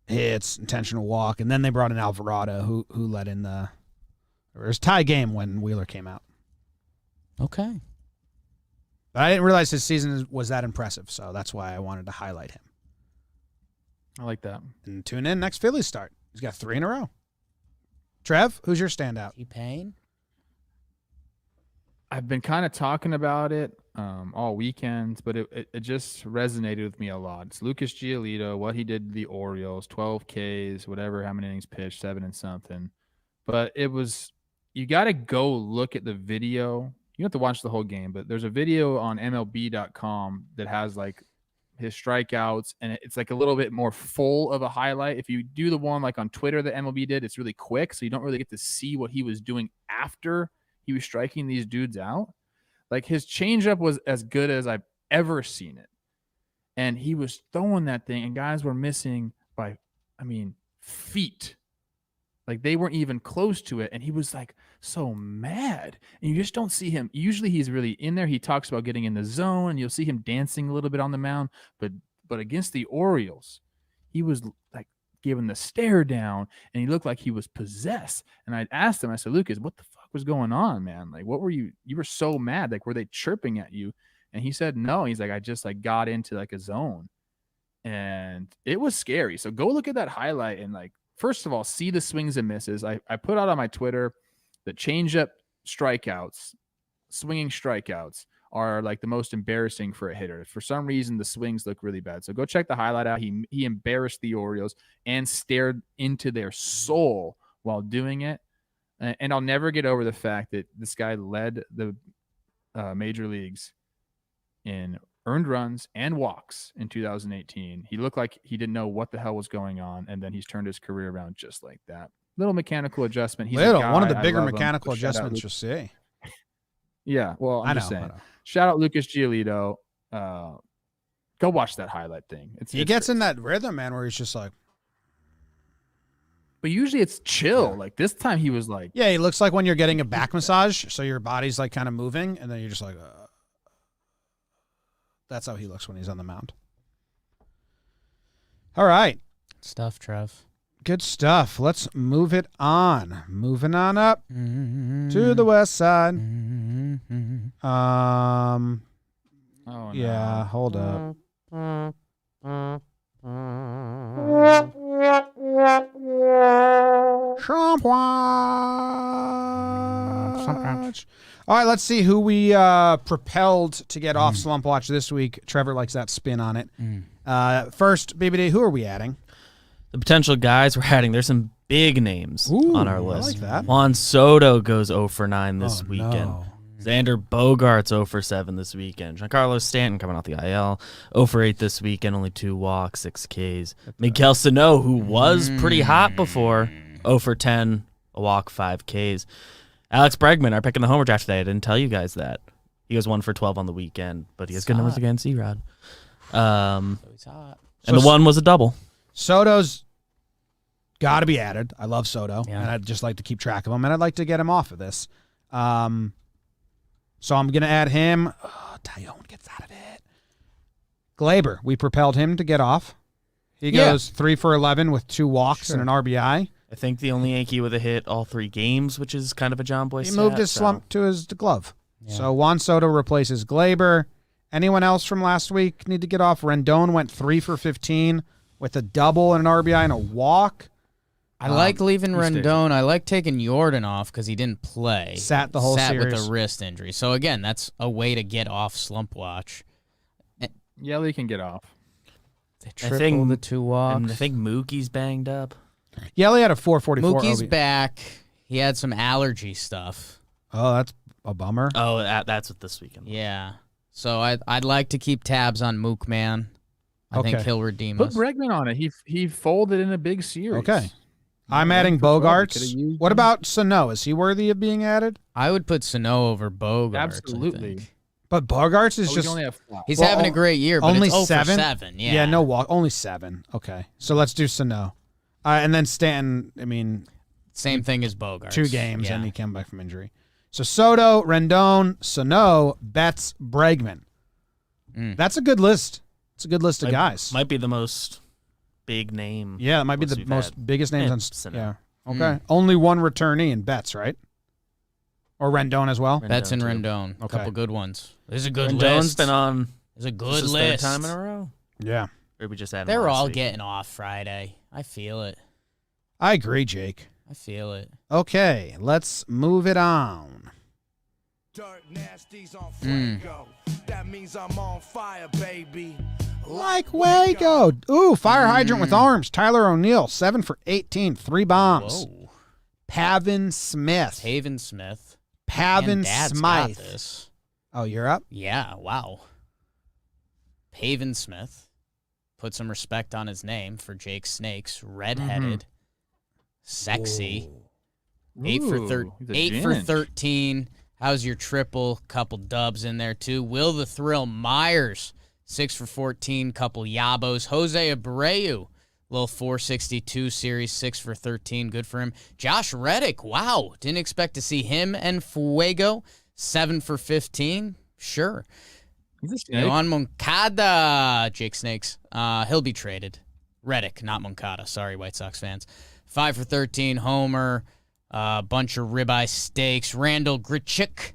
Speaker 1: hits, intentional walk, and then they brought in Alvarado, who let in the. It was a tie game when Wheeler came out.
Speaker 2: Okay.
Speaker 1: But I didn't realize his season was that impressive, so that's why I wanted to highlight him.
Speaker 3: I like that.
Speaker 1: And tune in next Phillies start. He's got 3 in a row. Trev, who's your standout?
Speaker 2: T-Pain?
Speaker 3: I've been kind of talking about it all weekend, but it just resonated with me a lot. It's Lucas Giolito, what he did to the Orioles, 12 Ks, whatever, how many innings pitched, 7 and something. But it was you got to go look at the video. You don't have to watch the whole game, but there's a video on MLB.com that has like his strikeouts, and it's like a little bit more full of a highlight. If you do the one like on Twitter that MLB did, it's really quick, so you don't really get to see what he was doing after he was striking these dudes out. Like his changeup was as good as I've ever seen it, and he was throwing that thing, and guys were missing by, feet. Like they weren't even close to it, and he was like so mad. And you just don't see him. Usually he's really in there. He talks about getting in the zone, and you'll see him dancing a little bit on the mound. But against the Orioles, he was like giving the stare down, and he looked like he was possessed. And I asked him, I said, Lucas, what the fuck was going on, man? Like, what were you were so mad? Like, were they chirping at you? And he said, no. He's like, I just like got into like a zone, and it was scary. So go look at that highlight and like, first of all, see the swings and misses. I put out on my Twitter that changeup strikeouts, swinging strikeouts are like the most embarrassing for a hitter. For some reason, the swings look really bad. So go check the highlight out. He embarrassed the Orioles and stared into their soul while doing it. And I'll never get over the fact that this guy led the major leagues in earned runs and walks in 2018. He looked like he didn't know what the hell was going on, and then he's turned his career around just like that. Little mechanical adjustment. He's
Speaker 1: one of the bigger mechanical adjustments you'll see.
Speaker 3: Yeah, well, I'm just saying. Shout out Lucas Giolito. Go watch that highlight thing.
Speaker 1: He gets in that rhythm, man, where he's just like.
Speaker 3: But usually it's chill. Like this time he was like.
Speaker 1: Yeah, he looks like when you're getting a back massage, so your body's like kind of moving, and then you're just like. That's how he looks when he's on the mound. All right.
Speaker 2: Stuff, Trev.
Speaker 1: Good stuff. Let's move it on. Moving on up to the west side.
Speaker 3: Oh, no.
Speaker 1: Yeah, hold up. Slump Watch. All right, let's see who we propelled to get off Slump Watch this week. Trevor likes that spin on it. First, BBD, who are we adding?
Speaker 5: The potential guys we're adding, there's some big names on our list.
Speaker 1: I like that.
Speaker 5: Juan Soto goes 0 for 9 this weekend.
Speaker 1: No.
Speaker 5: Xander Bogaerts 0 for 7 this weekend. Giancarlo Stanton coming off the IL, 0 for 8 this weekend, only 2 walks, 6 Ks. Miguel Sano, who was pretty hot before, 0 for 10, a walk, 5 Ks. Alex Bregman, our pick in the homer draft today. I didn't tell you guys that. He goes 1 for 12 on the weekend, but he has good numbers against E-Rod.
Speaker 2: So he's hot.
Speaker 5: And the one was a double.
Speaker 1: Soto's got to be added. I love Soto,
Speaker 2: Yeah.
Speaker 1: and I'd just like to keep track of him, and I'd like to get him off of this. So I'm going to add him. Oh, Tyone gets out of it. Glaber, we propelled him to get off. He goes 3 for 11 with 2 walks and an RBI.
Speaker 5: I think the only Yankee with a hit all 3 games, which is kind of a Jomboy
Speaker 1: He moved his slump to his glove. Yeah. So Juan Soto replaces Glaber. Anyone else from last week need to get off? Rendon went 3 for 15 with a double and an RBI and a walk.
Speaker 2: I like leaving Rendon. I like taking Jordan off because he didn't play.
Speaker 1: Sat the whole series.
Speaker 2: With a wrist injury. So, again, that's a way to get off Slump Watch.
Speaker 3: Yelly can get off.
Speaker 2: They triple the 2 walks.
Speaker 5: And I think Mookie's banged up.
Speaker 1: Yelly had a 444.
Speaker 2: Mookie's back. He had some allergy stuff.
Speaker 1: Oh, that's a bummer.
Speaker 5: Oh, that's what this weekend was.
Speaker 2: Yeah. So I'd like to keep tabs on Mook, man. I think he'll redeem
Speaker 3: Put
Speaker 2: us.
Speaker 3: Bregman on it. He folded in a big series.
Speaker 1: Okay. I'm adding Bogaerts. What about Sano? Is he worthy of being added?
Speaker 2: I would put Sano over Bogaerts.
Speaker 3: Absolutely.
Speaker 1: But Bogaerts is just
Speaker 2: he's having a great year, but
Speaker 1: only
Speaker 2: it's 0
Speaker 1: 7?
Speaker 2: for 7. Yeah.
Speaker 1: Yeah, no walk. Only 7. Okay. So let's do Sano. And then Stanton,
Speaker 2: same thing as Bogaerts.
Speaker 1: 2 games and he came back from injury. So Soto, Rendon, Sano, Betts, Bregman. That's a good list. It's a good list of guys.
Speaker 5: Might be the most big name.
Speaker 1: Yeah, it might be the biggest names on.
Speaker 5: Sano.
Speaker 1: Yeah. Okay. Only one returnee in Betts, right? Or Rendon as well.
Speaker 2: Betts and Rendon.
Speaker 1: Okay.
Speaker 2: A couple good ones. There's a good
Speaker 5: Rendon's
Speaker 2: list.
Speaker 5: been on.
Speaker 2: There's a good
Speaker 5: This
Speaker 2: list.
Speaker 5: Third time in a row.
Speaker 1: Yeah.
Speaker 5: Or we just had.
Speaker 2: They're all getting off Friday. I feel it.
Speaker 1: I agree, Jake.
Speaker 2: I feel it.
Speaker 1: Okay, let's move it on.
Speaker 6: Dirt nasty's on Fuego. That means I'm on fire, baby.
Speaker 1: Like Wago. Ooh, fire hydrant with arms. Tyler O'Neill, 7 for 18, 3 bombs.
Speaker 2: Whoa.
Speaker 1: Pavin Smith.
Speaker 2: Haven Smith.
Speaker 1: Pavin
Speaker 2: And Dad's got
Speaker 1: Smythe.
Speaker 2: this.
Speaker 1: Oh, you're up?
Speaker 2: Yeah, wow. Pavin Smith. Put some respect on his name for Jake Snakes. Redheaded. Sexy. Eight for
Speaker 3: he's a gent.
Speaker 2: 13. How's your triple? Couple dubs in there too. Will the Thrill Myers, 6 for 14. Couple yabos. Jose Abreu, little 462 series, 6 for 13. Good for him. Josh Reddick, wow, didn't expect to see him and Fuego, 7 for 15. Sure.
Speaker 3: He's a snake.
Speaker 2: On Moncada, Jake Snakes. He'll be traded. Reddick, not Moncada. Sorry, White Sox fans. 5 for 13. Homer. Bunch of ribeye steaks. Randall Grichuk,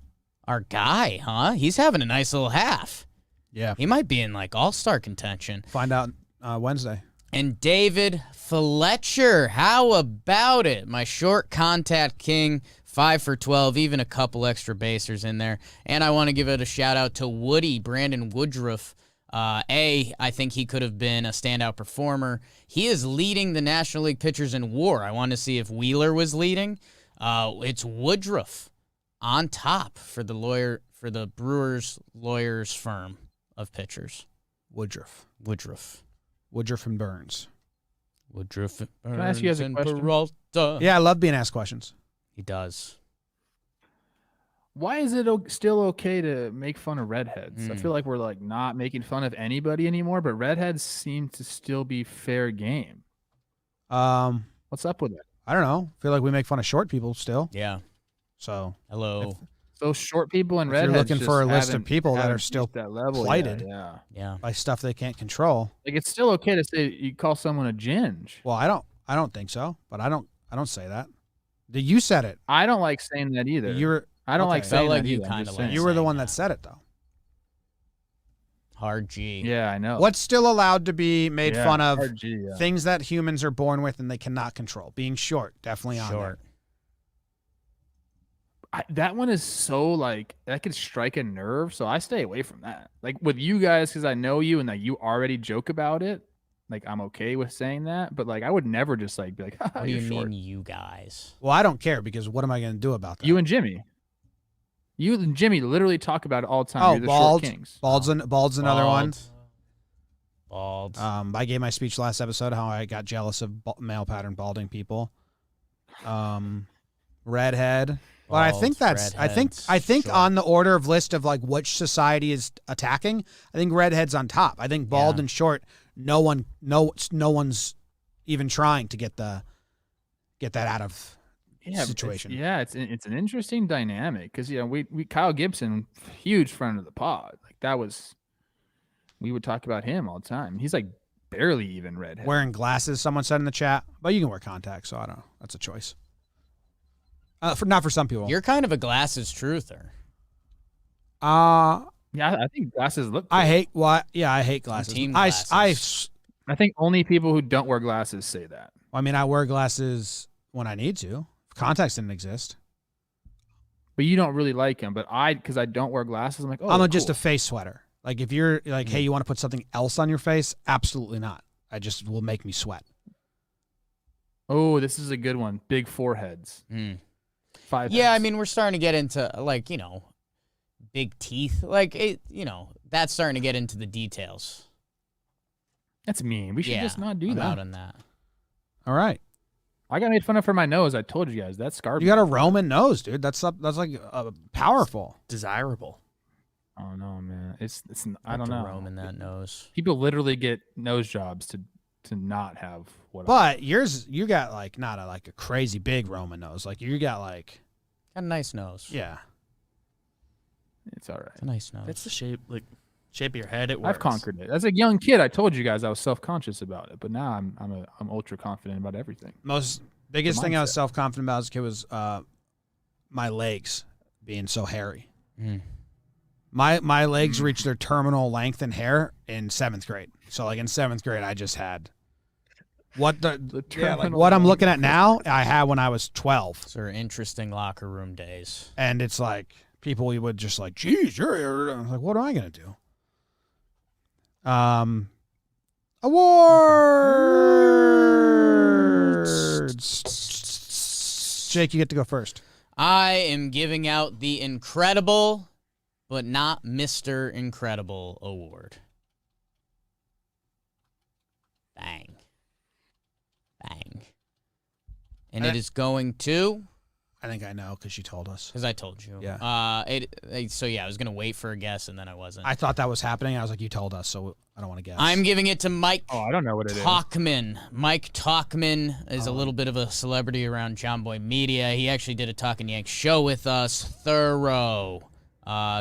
Speaker 2: our guy, huh? He's having a nice little half.
Speaker 1: Yeah.
Speaker 2: He might be in like all-star contention.
Speaker 1: Find out Wednesday.
Speaker 2: And David Fletcher, how about it? My short contact king, 5 for 12, even a couple extra basers in there. And I want to give it a shout out to Woody, Brandon Woodruff. I think he could have been a standout performer. He is leading the National League pitchers in WAR. I wanted to see if Wheeler was leading. It's Woodruff on top for the Brewers lawyers firm of pitchers.
Speaker 1: Woodruff and Burns.
Speaker 2: Woodruff.
Speaker 3: Can I ask you guys a question?
Speaker 2: Peralta.
Speaker 1: Yeah, I love being asked questions.
Speaker 2: He does.
Speaker 3: Why is it still okay to make fun of redheads? I feel like we're like not making fun of anybody anymore, but redheads seem to still be fair game. What's up with it?
Speaker 1: I don't know. I feel like we make fun of short people still.
Speaker 2: Yeah.
Speaker 1: So
Speaker 2: Hello.
Speaker 3: Those short people and
Speaker 1: if you're
Speaker 3: redheads.
Speaker 1: looking
Speaker 3: just
Speaker 1: for a list of
Speaker 3: haven't-
Speaker 1: people that
Speaker 3: haven't
Speaker 1: are still
Speaker 3: reached that level yet,
Speaker 1: plighted.
Speaker 3: Yeah.
Speaker 1: by stuff they can't control.
Speaker 3: Like it's still okay to say you call someone a ginge.
Speaker 1: Well, I don't think so, but I don't say that. You said it.
Speaker 3: I don't like saying that either. I don't
Speaker 1: okay.
Speaker 3: like saying
Speaker 2: Felt like
Speaker 3: that
Speaker 2: you
Speaker 3: either. I'm
Speaker 2: kinda
Speaker 3: just
Speaker 2: like
Speaker 3: saying.
Speaker 1: You were the
Speaker 2: saying
Speaker 1: one
Speaker 2: that.
Speaker 1: that said it though.
Speaker 2: Hard G.
Speaker 3: Yeah, I know.
Speaker 1: What's still allowed to be made
Speaker 3: Yeah,
Speaker 1: fun of?
Speaker 3: hard G, yeah.
Speaker 1: Things that humans are born with and they cannot control. Being short, definitely on
Speaker 2: Short.
Speaker 3: That one is so like that could strike a nerve, so I stay away from that. Like with you guys, because I know you and that you already joke about it. Like I'm okay with saying that, but like I would never just like be like,
Speaker 2: What do
Speaker 3: you're
Speaker 2: you
Speaker 3: short.
Speaker 2: mean, you guys?
Speaker 1: Well, I don't care because what am I going to do about that?
Speaker 3: You and Jimmy. You and Jimmy literally talk about it all the time.
Speaker 1: Oh,
Speaker 3: You're the
Speaker 1: bald.
Speaker 3: short kings.
Speaker 1: Bald's another one.
Speaker 2: Bald.
Speaker 1: I gave my speech last episode how I got jealous of male pattern balding people. Redhead. Well, I think
Speaker 2: Balds,
Speaker 1: I think
Speaker 2: redheads, short.
Speaker 1: on the order of list of like which society is attacking, I think redhead's on top. I think bald
Speaker 2: Yeah.
Speaker 1: and short, no one's even trying to get that out of situation.
Speaker 3: It's an interesting dynamic because we Kyle Gibson, huge friend of the pod. Like we would talk about him all the time. He's like barely even redhead.
Speaker 1: Wearing glasses, someone said in the chat, but you can wear contacts, so I don't know. That's a choice. Not for some people.
Speaker 2: You're kind of a glasses truther.
Speaker 1: Uh
Speaker 3: Yeah, I think glasses look cool.
Speaker 1: I hate I hate glasses.
Speaker 2: Team glasses.
Speaker 3: I think only people who don't wear glasses say that.
Speaker 1: I mean, I wear glasses when I need to. If contacts didn't exist.
Speaker 3: But you don't really like them. But because I don't wear glasses, I'm like, oh,
Speaker 1: I'm just
Speaker 3: cool.
Speaker 1: a face sweater. Like if you're like, hey, you want to put something else on your face? Absolutely not. I just will make me sweat.
Speaker 3: Oh, this is a good one. Big foreheads. 5
Speaker 2: Yeah, I
Speaker 3: heads.
Speaker 2: mean, we're starting to get into like, big teeth. Like, that's starting to get into the details.
Speaker 3: That's mean. We should just not do
Speaker 2: I'm
Speaker 3: that.
Speaker 2: out on that.
Speaker 1: All right.
Speaker 3: I got made fun of for my nose. I told you guys that's scar.
Speaker 1: You got a Roman nose, dude. That's like powerful.
Speaker 5: Desirable.
Speaker 3: Oh no, man. It's I
Speaker 2: Put
Speaker 3: don't
Speaker 2: the
Speaker 3: know.
Speaker 2: Rome in that nose.
Speaker 3: People literally get nose jobs to not have what.
Speaker 1: But yours, you got like not a crazy big Roman nose. Like you got like
Speaker 2: Got a nice nose.
Speaker 1: yeah.
Speaker 3: It's all right.
Speaker 2: It's a nice nose.
Speaker 5: That's the shape of your head. It works.
Speaker 3: I've conquered it. As a young kid, I told you guys I was self-conscious about it, but now I'm ultra confident about everything.
Speaker 1: Biggest thing I was
Speaker 3: mindset.
Speaker 1: self-confident about as a kid was my legs being so hairy. My legs reached their terminal length and hair in 7th grade. So like in 7th grade, I just had what what I'm looking at now. I had when I was 12,
Speaker 2: Those are interesting locker room days.
Speaker 1: and it's like people would just like, "Geez, you're." I was like, "What am I gonna do?" Awards. Jake, you get to go first.
Speaker 2: I am giving out the Incredible, but not Mr. Incredible award. Bang. Bang. And it is going to...
Speaker 1: I think I know because you told us.
Speaker 2: Because I told you.
Speaker 1: Yeah.
Speaker 2: So, I was going to wait for a guess, and then I wasn't.
Speaker 1: I thought that was happening. I was like, you told us, so I don't want to guess.
Speaker 2: I'm giving it to Mike
Speaker 3: I don't know what it is.
Speaker 2: Talkman. Mike Talkman is a little bit of a celebrity around Jomboy Media. He actually did a Talkin Yanks show with us. Thorough.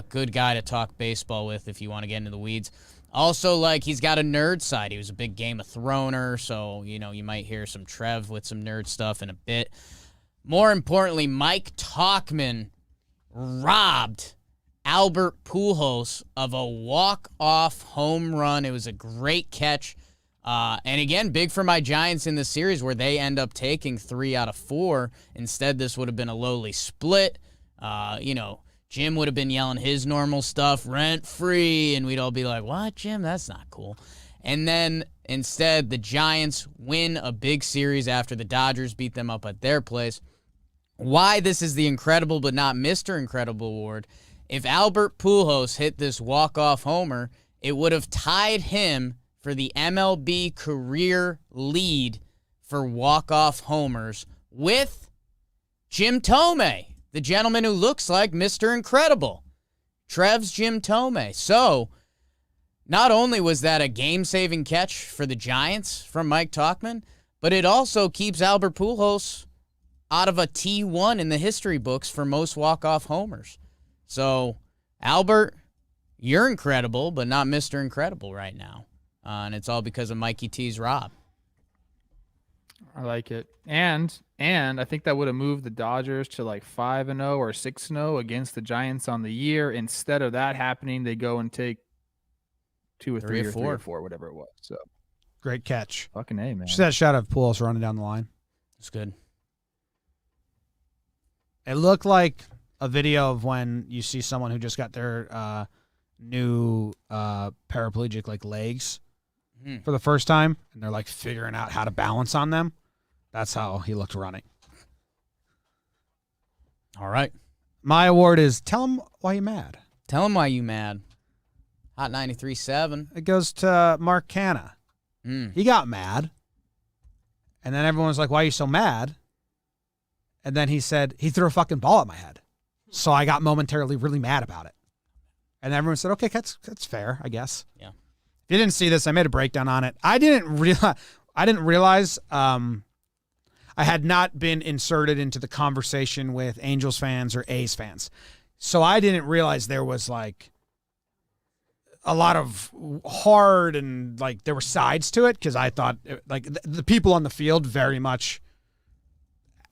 Speaker 2: Good guy to talk baseball with if you want to get into the weeds. Also, he's got a nerd side. He was a big Game of Throner, so, you might hear some Trev with some nerd stuff in a bit. More importantly, Mike Talkman robbed Albert Pujols of a walk-off home run. It was a great catch. And again, big for my Giants in the series where they end up taking 3 out of 4. Instead, this would have been a lowly split. Jim would have been yelling his normal stuff, rent-free, and we'd all be like, what, Jim? That's not cool. And then instead, the Giants win a big series after the Dodgers beat them up at their place. Why this is the Incredible but not Mr. Incredible award, if Albert Pujols hit this walk-off homer, it would have tied him for the MLB career lead for walk-off homers with Jim Thome, the gentleman who looks like Mr. Incredible. Trev's Jim Thome. So, not only was that a game-saving catch for the Giants from Mike Talkman, but it also keeps Albert Pujols out of a T1 in the history books for most walk-off homers. So, Albert, you're incredible, but not Mr. Incredible right now. And it's all because of Mikey T's Rob.
Speaker 3: I like it. And I think that would have moved the Dodgers to 5-0 or 6-0 against the Giants on the year. Instead of that happening, they go and take 2 or 3 or 4 or 4, whatever it was. So
Speaker 1: Great catch.
Speaker 3: fucking A, man.
Speaker 1: See that shot of Pujols running down the line?
Speaker 2: It's good.
Speaker 1: It looked like a video of when you see someone who just got their new paraplegic legs for the first time, and they're figuring out how to balance on them. That's how he looked running.
Speaker 2: All right.
Speaker 1: My award is tell him why you mad.
Speaker 2: Tell him why you mad. Hot 93.7.
Speaker 1: It goes to Mark Canna. He got mad, and then everyone was like, why are you so mad? And then he said, he threw a fucking ball at my head. So I got momentarily really mad about it. And everyone said, okay, that's fair, I guess.
Speaker 2: Yeah.
Speaker 1: If you didn't see this, I made a breakdown on it. I didn't realize I had not been inserted into the conversation with Angels fans or A's fans. So I didn't realize there was a lot of hard and there were sides to it, because I thought the people on the field very much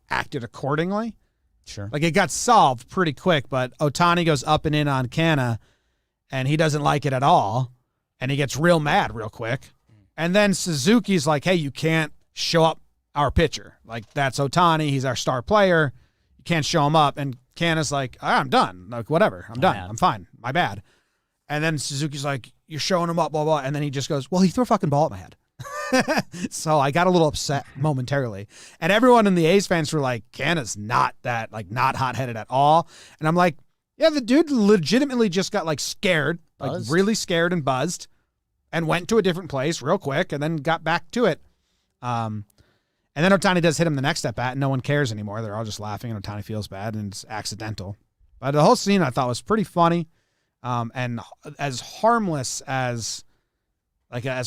Speaker 1: acted accordingly.
Speaker 2: Sure.
Speaker 1: It got solved pretty quick, but Ohtani goes up and in on Canna, and he doesn't like it at all, and he gets real mad real quick. And then Suzuki's like, hey, you can't show up our pitcher. That's Ohtani. He's our star player. You can't show him up. And Canna's like, I'm done. Whatever. I'm done.
Speaker 2: bad.
Speaker 1: I'm fine. My bad. And then Suzuki's like, you're showing him up, blah, blah. And then he just goes, well, he threw a fucking ball at my head. So I got a little upset momentarily. And everyone in the A's fans were like, Canna's not that, not hot-headed at all. And I'm like, yeah, the dude legitimately just got scared,
Speaker 2: Buzzed.
Speaker 1: really scared and buzzed, and went to a different place real quick and then got back to it. And then Ohtani does hit him the next at bat, and no one cares anymore. They're all just laughing, and Ohtani feels bad, and it's accidental. But the whole scene I thought was pretty funny, and as harmless as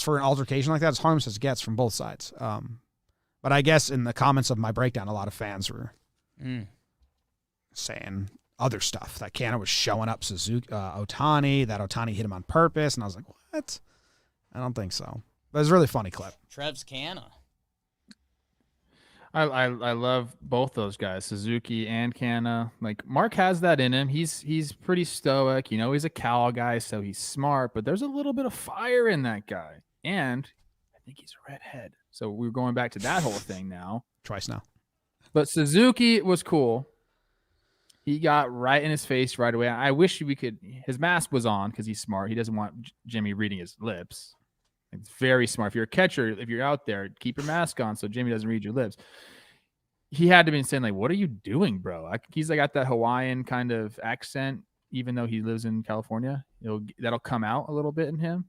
Speaker 1: for an altercation like that, as harmless as it gets from both sides. But I guess in the comments of my breakdown, a lot of fans were saying other stuff, that Canna was showing up Ohtani, that Ohtani hit him on purpose, and I was like, what? I don't think so. But it was a really funny clip.
Speaker 2: Trev's Canna.
Speaker 3: I love both those guys, Suzuki and Canna. Mark has that in him. He's pretty stoic. He's a Cal guy, so he's smart, but there's a little bit of fire in that guy. And I think he's a redhead. So we're going back to that whole thing now.
Speaker 1: Twice now.
Speaker 3: But Suzuki was cool. He got right in his face right away. I wish his mask was on because he's smart. He doesn't want Jimmy reading his lips. It's very smart. If you're a catcher, if you're out there, keep your mask on so Jimmy doesn't read your lips. he had to be saying like, "What are you doing, bro?" He's like got that Hawaiian kind of accent, even though he lives in California. That'll come out a little bit in him,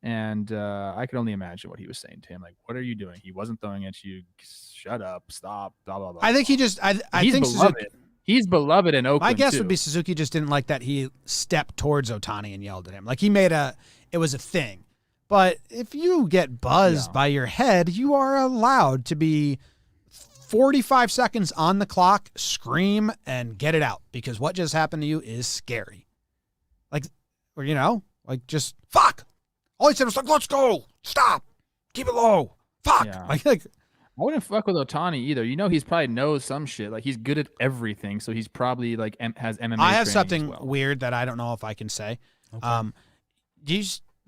Speaker 3: and I could only imagine what he was saying to him. Like, "What are you doing?" He wasn't throwing at you. Shut up! Stop! Blah blah blah.
Speaker 1: I think he just. I
Speaker 3: He's
Speaker 1: think
Speaker 3: beloved.
Speaker 1: Suzuki,
Speaker 3: He's beloved in Oakland.
Speaker 1: my guess
Speaker 3: too.
Speaker 1: would be Suzuki just didn't like that he stepped towards Ohtani and yelled at him. Like it was a thing. But if you get buzzed by your head, you are allowed to be 45 seconds on the clock, scream, and get it out. Because what just happened to you is scary. Like, or, just, fuck. All he said was like, let's go. Stop. Keep it low. Fuck.
Speaker 3: Yeah.
Speaker 1: Like,
Speaker 3: I wouldn't fuck with Ohtani either. He's probably knows some shit. Like, he's good at everything, so he's probably like has MMA.
Speaker 1: I have
Speaker 3: training
Speaker 1: something
Speaker 3: as well.
Speaker 1: weird that I don't know if I can say.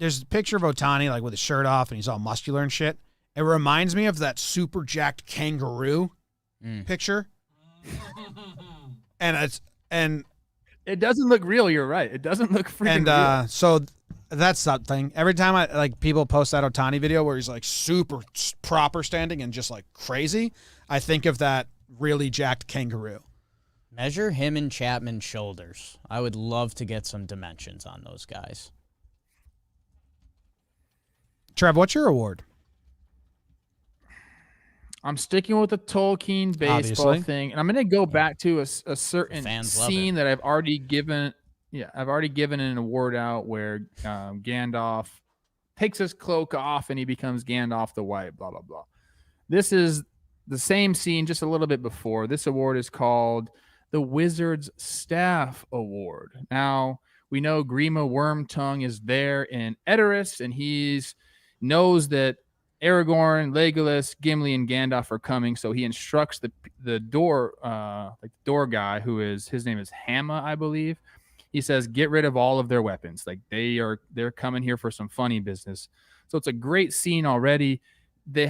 Speaker 1: There's a picture of Ohtani like with his shirt off and he's all muscular and shit. It reminds me of that super jacked kangaroo picture. And
Speaker 3: it doesn't look real. You're right. It doesn't look freaking real.
Speaker 1: So that's something. Every time I people post that Ohtani video where he's like super proper standing and just like crazy, I think of that really jacked kangaroo.
Speaker 2: Measure him and Chapman's shoulders. I would love to get some dimensions on those guys.
Speaker 1: Trev, what's your award?
Speaker 3: I'm sticking with the Tolkien baseball
Speaker 1: Obviously.
Speaker 3: thing, and I'm going to go back to a certain
Speaker 2: Fans love
Speaker 3: scene that I've already given. Yeah, I've already given an award out where Gandalf takes his cloak off and he becomes Gandalf the White. Blah blah blah. This is the same scene, just a little bit before. This award is called the Wizard's Staff Award. Now we know Grima Wormtongue is there in Edoras, and he's knows that Aragorn, Legolas, Gimli, and Gandalf are coming, so he instructs the door guy, his name is Hamma, I believe. He says, get rid of all of their weapons. Like they're coming here for some funny business. So it's a great scene already. They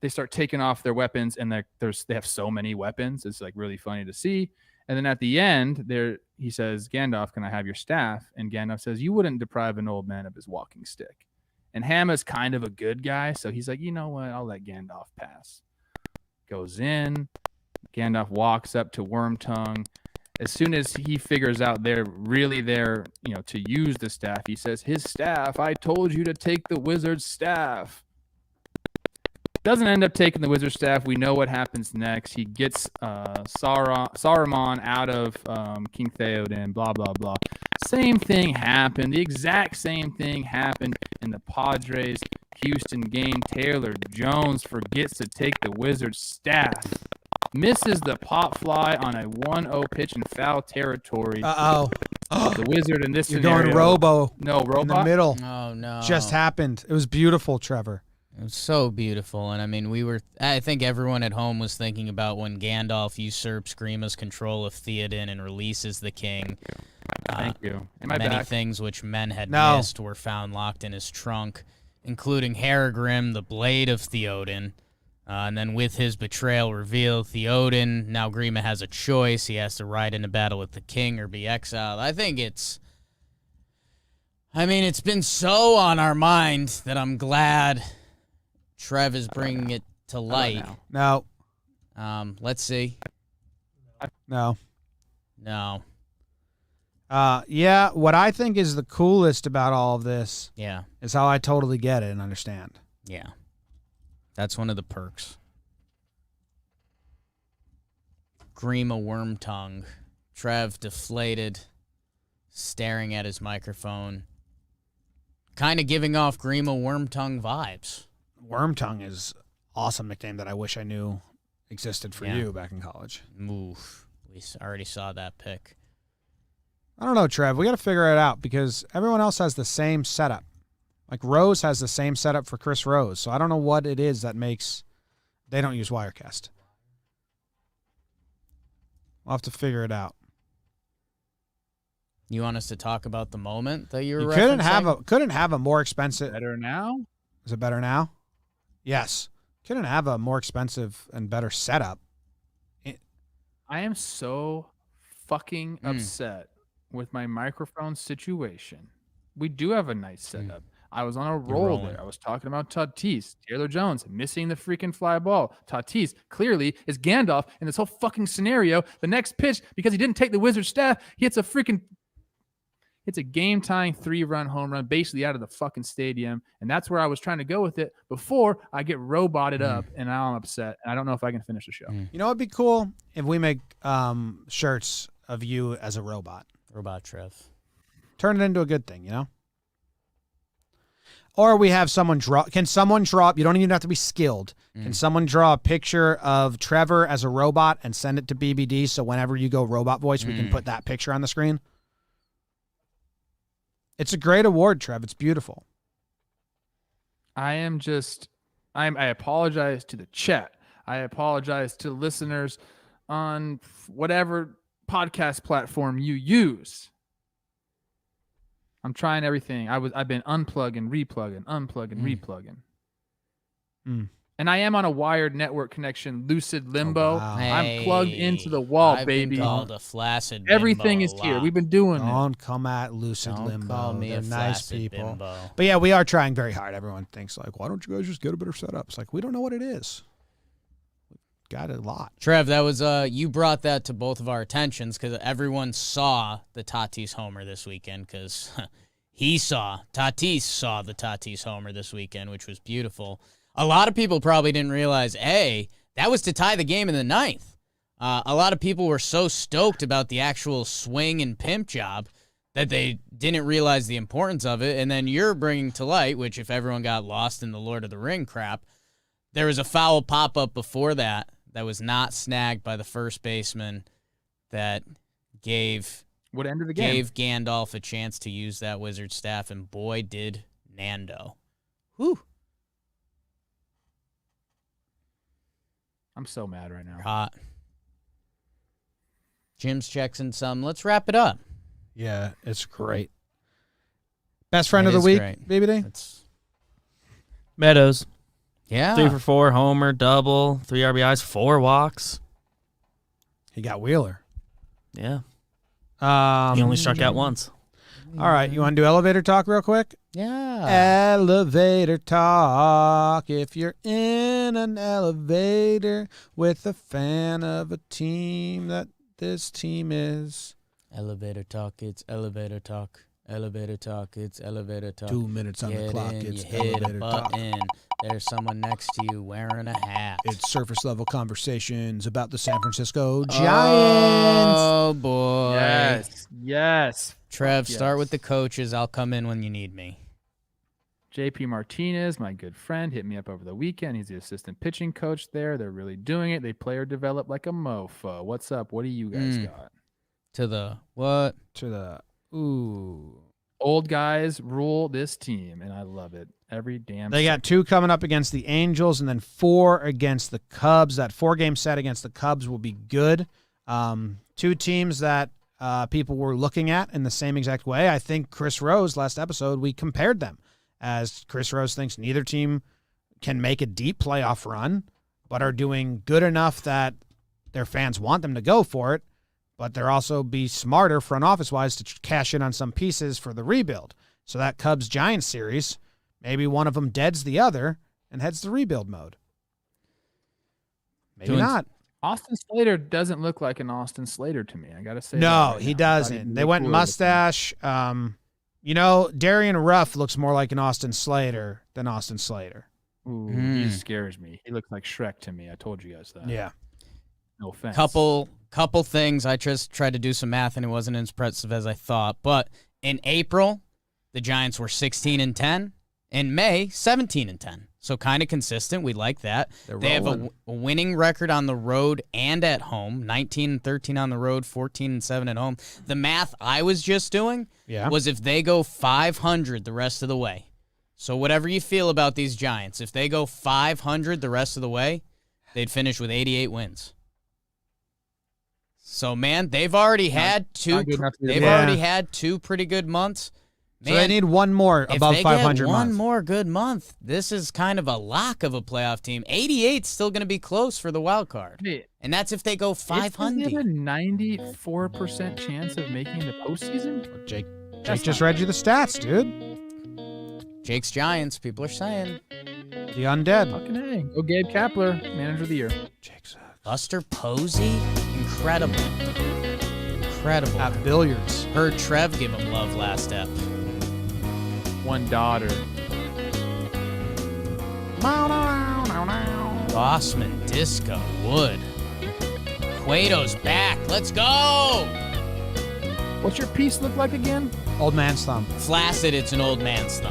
Speaker 3: start taking off their weapons, and they have so many weapons. It's like really funny to see. And then at the end, he says, Gandalf, can I have your staff? And Gandalf says, you wouldn't deprive an old man of his walking stick. And Hamma's kind of a good guy, so he's like, you know what? I'll let Gandalf pass. Goes in. Gandalf walks up to Wormtongue. As soon as he figures out they're really there, to use the staff, he says, his staff, I told you to take the wizard's staff. Doesn't end up taking the wizard's staff. We know what happens next. He gets Saruman out of King Theoden, blah, blah, blah. Same thing happened. The exact same thing happened in the Padres Houston game. Taylor Jones forgets to take the wizard's staff. Misses the pop fly on a 1-0 pitch in foul territory. The wizard in this
Speaker 1: You're
Speaker 3: scenario.
Speaker 1: going robo.
Speaker 3: No, robot.
Speaker 1: In the middle.
Speaker 2: Oh, no.
Speaker 1: Just happened. It was beautiful, Trevor.
Speaker 2: It was so beautiful. And I mean, I think everyone at home was thinking about when Gandalf usurps Grima's control of Theoden and releases the king.
Speaker 3: Thank you. Am I
Speaker 2: Many
Speaker 3: back?
Speaker 2: things which men had
Speaker 1: No.
Speaker 2: missed were found locked in his trunk, including Haragrim, the blade of Theoden. And then with his betrayal revealed, Theoden, now Grima has a choice. He has to ride into battle with the king or be exiled. I think it's been so on our mind that I'm glad Trev is bringing it to light.
Speaker 1: No.
Speaker 2: Let's see.
Speaker 1: No.
Speaker 2: No.
Speaker 1: Yeah, what I think is the coolest about all of this
Speaker 2: Yeah.
Speaker 1: is how I totally get it and understand.
Speaker 2: Yeah. That's one of the perks. Grima Wormtongue. Trev deflated, staring at his microphone. Kind of giving off Grima Wormtongue vibes.
Speaker 1: Wormtongue is awesome nickname that I wish I knew existed for you back in college.
Speaker 2: Oof. We already saw that pick.
Speaker 1: I don't know, Trev. We got to figure it out because everyone else has the same setup. Like Rose has the same setup for Chris Rose, so I don't know what it is that makes they don't use Wirecast. We'll have to figure it out.
Speaker 2: You want us to talk about the moment that you were
Speaker 1: You
Speaker 2: referencing?
Speaker 1: couldn't have a more expensive.
Speaker 3: Better now?
Speaker 1: Is it better now? Yes. Couldn't have a more expensive and better setup.
Speaker 3: I am so fucking upset with my microphone situation. We do have a nice setup. I was on a roll there. I was talking about Tatis, Taylor Jones missing the freaking fly ball. Tatis clearly is Gandalf in this whole fucking scenario. The next pitch, because he didn't take the Wizard staff, he hits a game-tying 3-run home run basically out of the fucking stadium. And that's where I was trying to go with it before I get roboted up, and now I'm upset. And I don't know if I can finish the show.
Speaker 1: You know what'd be cool? If we make shirts of you as a robot.
Speaker 2: Robot Trev.
Speaker 1: Turn it into a good thing, you know? Or we have someone draw. Can someone draw? You don't even have to be skilled. Can someone draw a picture of Trevor as a robot and send it to BBD so whenever you go robot voice, we can put that picture on the screen? It's a great award, Trev. It's beautiful.
Speaker 3: I apologize to the chat. I apologize to listeners on whatever podcast platform you use. I'm trying everything. I've been unplugging, replugging, replugging. And I am on a wired network connection, lucid limbo.
Speaker 1: Oh, wow.
Speaker 3: I'm plugged into the wall,
Speaker 2: I've
Speaker 3: baby.
Speaker 2: Been called a flaccid
Speaker 3: Everything
Speaker 2: bimbo
Speaker 3: is
Speaker 2: a
Speaker 3: here.
Speaker 2: lot.
Speaker 3: We've been doing it.
Speaker 1: Don't come at lucid
Speaker 2: Don't
Speaker 1: limbo.
Speaker 2: call me
Speaker 1: They're
Speaker 2: a
Speaker 1: nice
Speaker 2: flaccid
Speaker 1: people.
Speaker 2: bimbo.
Speaker 1: But yeah, we are trying very hard. Everyone thinks like, why don't you guys just get a better setup? It's like, we don't know what it is. Got a lot.
Speaker 2: Trev, that was you brought that to both of our attentions because everyone saw the Tatis homer this weekend because Tatis saw the Tatis homer this weekend, which was beautiful. A lot of people probably didn't realize, that was to tie the game in the ninth. A lot of people were so stoked about the actual swing and pimp job that they didn't realize the importance of it. And then you're bringing to light, which if everyone got lost in the Lord of the Ring crap, there was a foul pop-up before that was not snagged by the first baseman that gave
Speaker 3: What ended the game?
Speaker 2: Gave Gandalf a chance to use that Wizard staff, and boy, did Nando. Whew.
Speaker 3: I'm so mad right now.
Speaker 2: Hot. Jim's checks in some. Let's wrap it up.
Speaker 1: Yeah, it's great. Best friend
Speaker 2: It
Speaker 1: of the
Speaker 2: is
Speaker 1: week,
Speaker 2: great.
Speaker 1: BBD?
Speaker 2: It's,
Speaker 5: Meadows,
Speaker 2: yeah.
Speaker 5: 3 for 4, homer, double, 3 RBIs, 4 walks.
Speaker 1: He got Wheeler.
Speaker 5: Yeah. He only struck out once.
Speaker 1: All right, you want to do elevator talk real quick?
Speaker 2: Yeah.
Speaker 1: Elevator talk. If you're in an elevator with a fan of a team that this team is.
Speaker 2: Elevator talk, it's elevator talk. Elevator talk, it's elevator talk.
Speaker 1: 2 minutes on the
Speaker 2: Get
Speaker 1: clock.
Speaker 2: in,
Speaker 1: It's
Speaker 2: you hit a
Speaker 1: elevator talk.
Speaker 2: button. There's someone next to you wearing a hat.
Speaker 1: It's surface level conversations about the San Francisco Giants.
Speaker 2: Oh, boy.
Speaker 3: Yes.
Speaker 2: Trev,
Speaker 3: Yes.
Speaker 2: start with the coaches. I'll come in when you need me.
Speaker 3: JP Martinez, my good friend, hit me up over the weekend. He's the assistant pitching coach there. They're really doing it. They player develop like a mofo. What's up? What do you guys got?
Speaker 2: To the what?
Speaker 1: To the ooh.
Speaker 3: Old guys rule this team, and I love it. Every damn
Speaker 1: They got 2 coming up against the Angels and then 4 against the Cubs. That 4-game set against the Cubs will be good. 2 teams that people were looking at in the same exact way. I think Chris Rose, last episode, we compared them as Chris Rose thinks neither team can make a deep playoff run, but are doing good enough that their fans want them to go for it, but they're also be smarter front office-wise to cash in on some pieces for the rebuild. So that Cubs-Giants series, maybe one of them deads the other and heads to rebuild mode. Maybe not.
Speaker 3: Austin Slater doesn't look like an Austin Slater to me. I got to say.
Speaker 1: No,
Speaker 3: that right
Speaker 1: he
Speaker 3: now. I thought he'd
Speaker 1: doesn't.
Speaker 3: be
Speaker 1: They
Speaker 3: way
Speaker 1: went
Speaker 3: cooler looking.
Speaker 1: mustache. Darian Ruff looks more like an Austin Slater than Austin Slater.
Speaker 3: Ooh, he scares me. He looks like Shrek to me. I told you guys that.
Speaker 1: Yeah.
Speaker 3: No offense.
Speaker 2: Couple things. I just tried to do some math and it wasn't as impressive as I thought. But in April, the Giants were 16-10. In May, 17-10. So kind of consistent. We like that. They have a winning record on the road and at home. 19-13 on the road, 14-7 at home. The math I was just doing was if they go 500 the rest of the way. So whatever you feel about these Giants, if they go 500 the rest of the way, they'd finish with 88 wins. So man, they've already had 2. They've already had 2 pretty good months. Man,
Speaker 1: So they need one more above 500
Speaker 2: if they get one
Speaker 1: month.
Speaker 2: more good month, this is kind of a lock of a playoff team. 88's still going to be close for the wild card.
Speaker 3: Wait,
Speaker 2: And that's if they go
Speaker 3: They have a
Speaker 2: 500.
Speaker 3: 94% chance of making the postseason.
Speaker 1: Jake just read you the stats, dude.
Speaker 2: Jake's Giants, people are saying.
Speaker 1: The Undead.
Speaker 3: Fucking A. Go Gabe Kapler, manager of the year.
Speaker 2: Buster Posey, incredible. Incredible.
Speaker 1: At billiards.
Speaker 2: Heard Trev give him love last ep.
Speaker 3: One daughter.
Speaker 2: Bossman, Disco, Wood. Cueto's back. Let's go!
Speaker 3: What's your piece look like again?
Speaker 1: Old man's thumb.
Speaker 2: Flaccid, it's an old man's thumb.